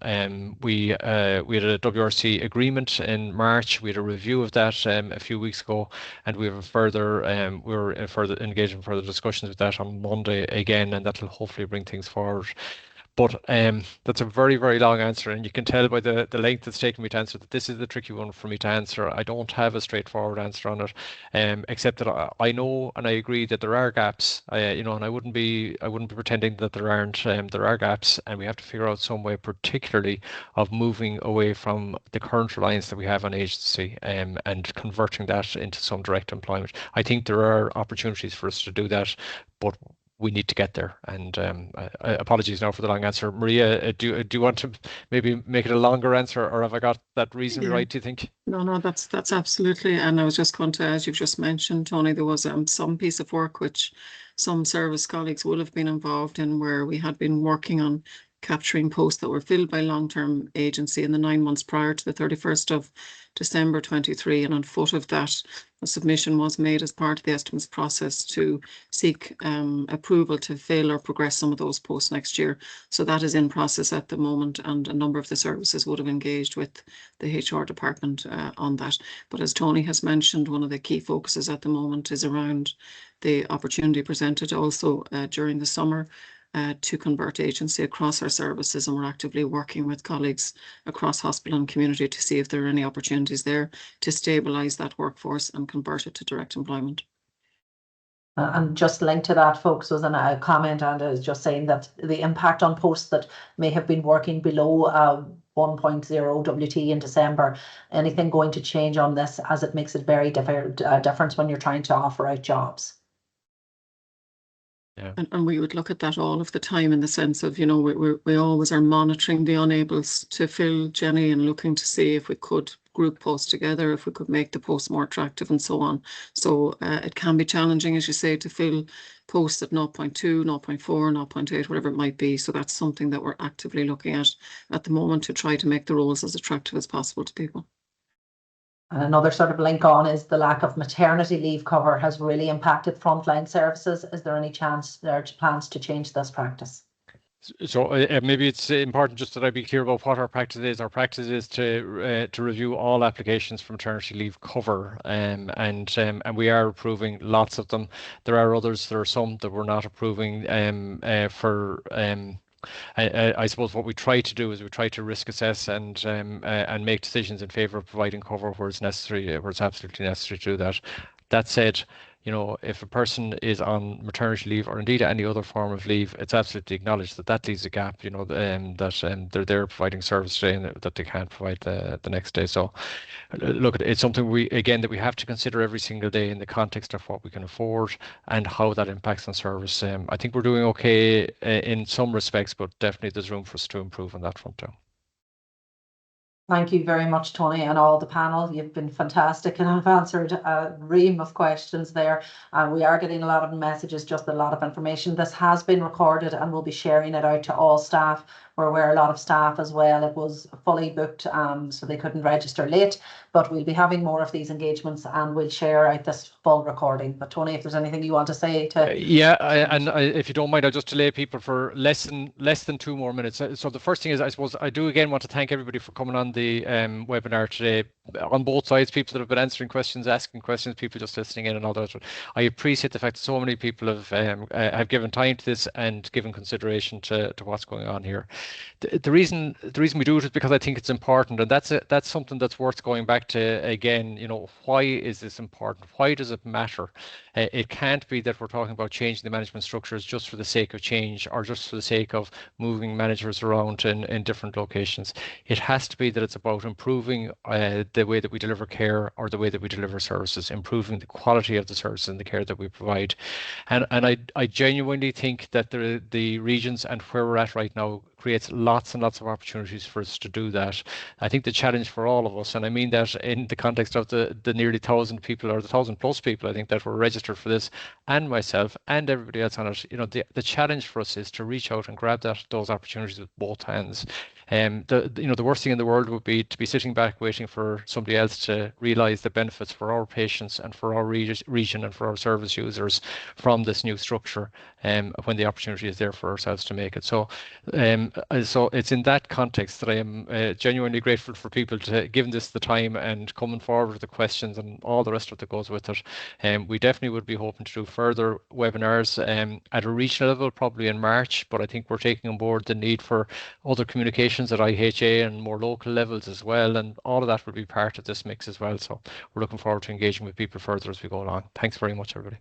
We had a WRC agreement in March. We had a review of that a few weeks ago, and we have a further, we're further engaged in further discussions with that on Monday again, and that'll hopefully bring things forward. But that's a very, very long answer, and you can tell by the length it's taken me to answer that this is the tricky one for me to answer. I don't have a straightforward answer on it, except that I know and I agree that there are gaps. And I wouldn't be pretending that there aren't. There are gaps, and we have to figure out some way, particularly of moving away from the current reliance that we have on agency, and converting that into some direct employment. I think there are opportunities for us to do that, but we need to get there. And apologies now for the long answer. Maria, do you want to maybe make it a longer answer, or have I got that reasonably right, do you think?
No, that's absolutely. And I was just going to, as you've just mentioned, Tony, there was some piece of work which some service colleagues would have been involved in, where we had been working on capturing posts that were filled by long-term agency in the 9 months prior to the 31st of December 23. And on foot of that, a submission was made as part of the estimates process to seek approval to fill or progress some of those posts next year. So that is in process at the moment, and a number of the services would have engaged with the HR department on that. But as Tony has mentioned, one of the key focuses at the moment is around the opportunity presented also during the summer to convert agency across our services, and we're actively working with colleagues across hospital and community to see if there are any opportunities there to stabilise that workforce and convert it to direct employment.
And just linked to that, folks, was a comment, and is just saying that the impact on posts that may have been working below 1.0 WT in December, anything going to change on this, as it makes it very different when you're trying to offer out jobs.
Yeah.
And we would look at that all of the time, in the sense of, we always are monitoring the unables to fill, Jenny, and looking to see if we could group posts together, if we could make the posts more attractive and so on. So it can be challenging, as you say, to fill posts at 0.2, 0.4, 0.8, whatever it might be. So that's something that we're actively looking at the moment to try to make the roles as attractive as possible to people.
And another sort of link on is the lack of maternity leave cover has really impacted frontline services. Is there any chance there are plans to change this practice?
So maybe it's important just that I be clear about what our practice is. Our practice is to review all applications for maternity leave cover, and we are approving lots of them. There are others. There are some that we're not approving I suppose what we try to do is we try to risk assess and make decisions in favour of providing cover where it's necessary, where it's absolutely necessary to do that. That said, if a person is on maternity leave, or indeed any other form of leave, it's absolutely acknowledged that leaves a gap, that they're there providing service today and that they can't provide the next day. So look, it's something that we have to consider every single day in the context of what we can afford and how that impacts on service. I think we're doing okay in some respects, but definitely there's room for us to improve on that front too.
Thank you very much, Tony, and all the panel. You've been fantastic and have answered a ream of questions there. We are getting a lot of messages, just a lot of information. This has been recorded and we'll be sharing it out to all staff. We're aware a lot of staff as well. It was fully booked, so they couldn't register late, but we'll be having more of these engagements and we'll share out this full recording. But Tony, if there's anything you want to say to...
if you don't mind, I'll just delay people for less than 2 more minutes. So the first thing is, I suppose I do again want to thank everybody for coming on the webinar today, on both sides, people that have been answering questions, asking questions, people just listening in and all that. I appreciate the fact that so many people have given time to this and given consideration to what's going on here. The reason we do it is because I think it's important, and that's something that's worth going back to again. Why is this important? Why does it matter? It can't be that we're talking about changing the management structures just for the sake of change, or just for the sake of moving managers around in different locations. It has to be that it's about improving the way that we deliver care or the way that we deliver services, improving the quality of the services and the care that we provide. And I genuinely think that the regions and where we're at right now creates lots and lots of opportunities for us to do that. I think the challenge for all of us, and I mean that in the context of the nearly 1,000 people or the 1,000+ people, I think that were registered for this, and myself and everybody else on it, the challenge for us is to reach out and grab those opportunities with both hands. The worst thing in the world would be to be sitting back waiting for somebody else to realise the benefits for our patients and for our region and for our service users from this new structure, when the opportunity is there for ourselves to make it. So it's in that context that I am genuinely grateful for people to giving this the time and coming forward with the questions and all the rest of it that goes with it. We definitely would be hoping to do further webinars at a regional level, probably in March, but I think we're taking on board the need for other communications at IHA and more local levels as well, and all of that will be part of this mix as well. So we're looking forward to engaging with people further as we go along. Thanks very much, everybody.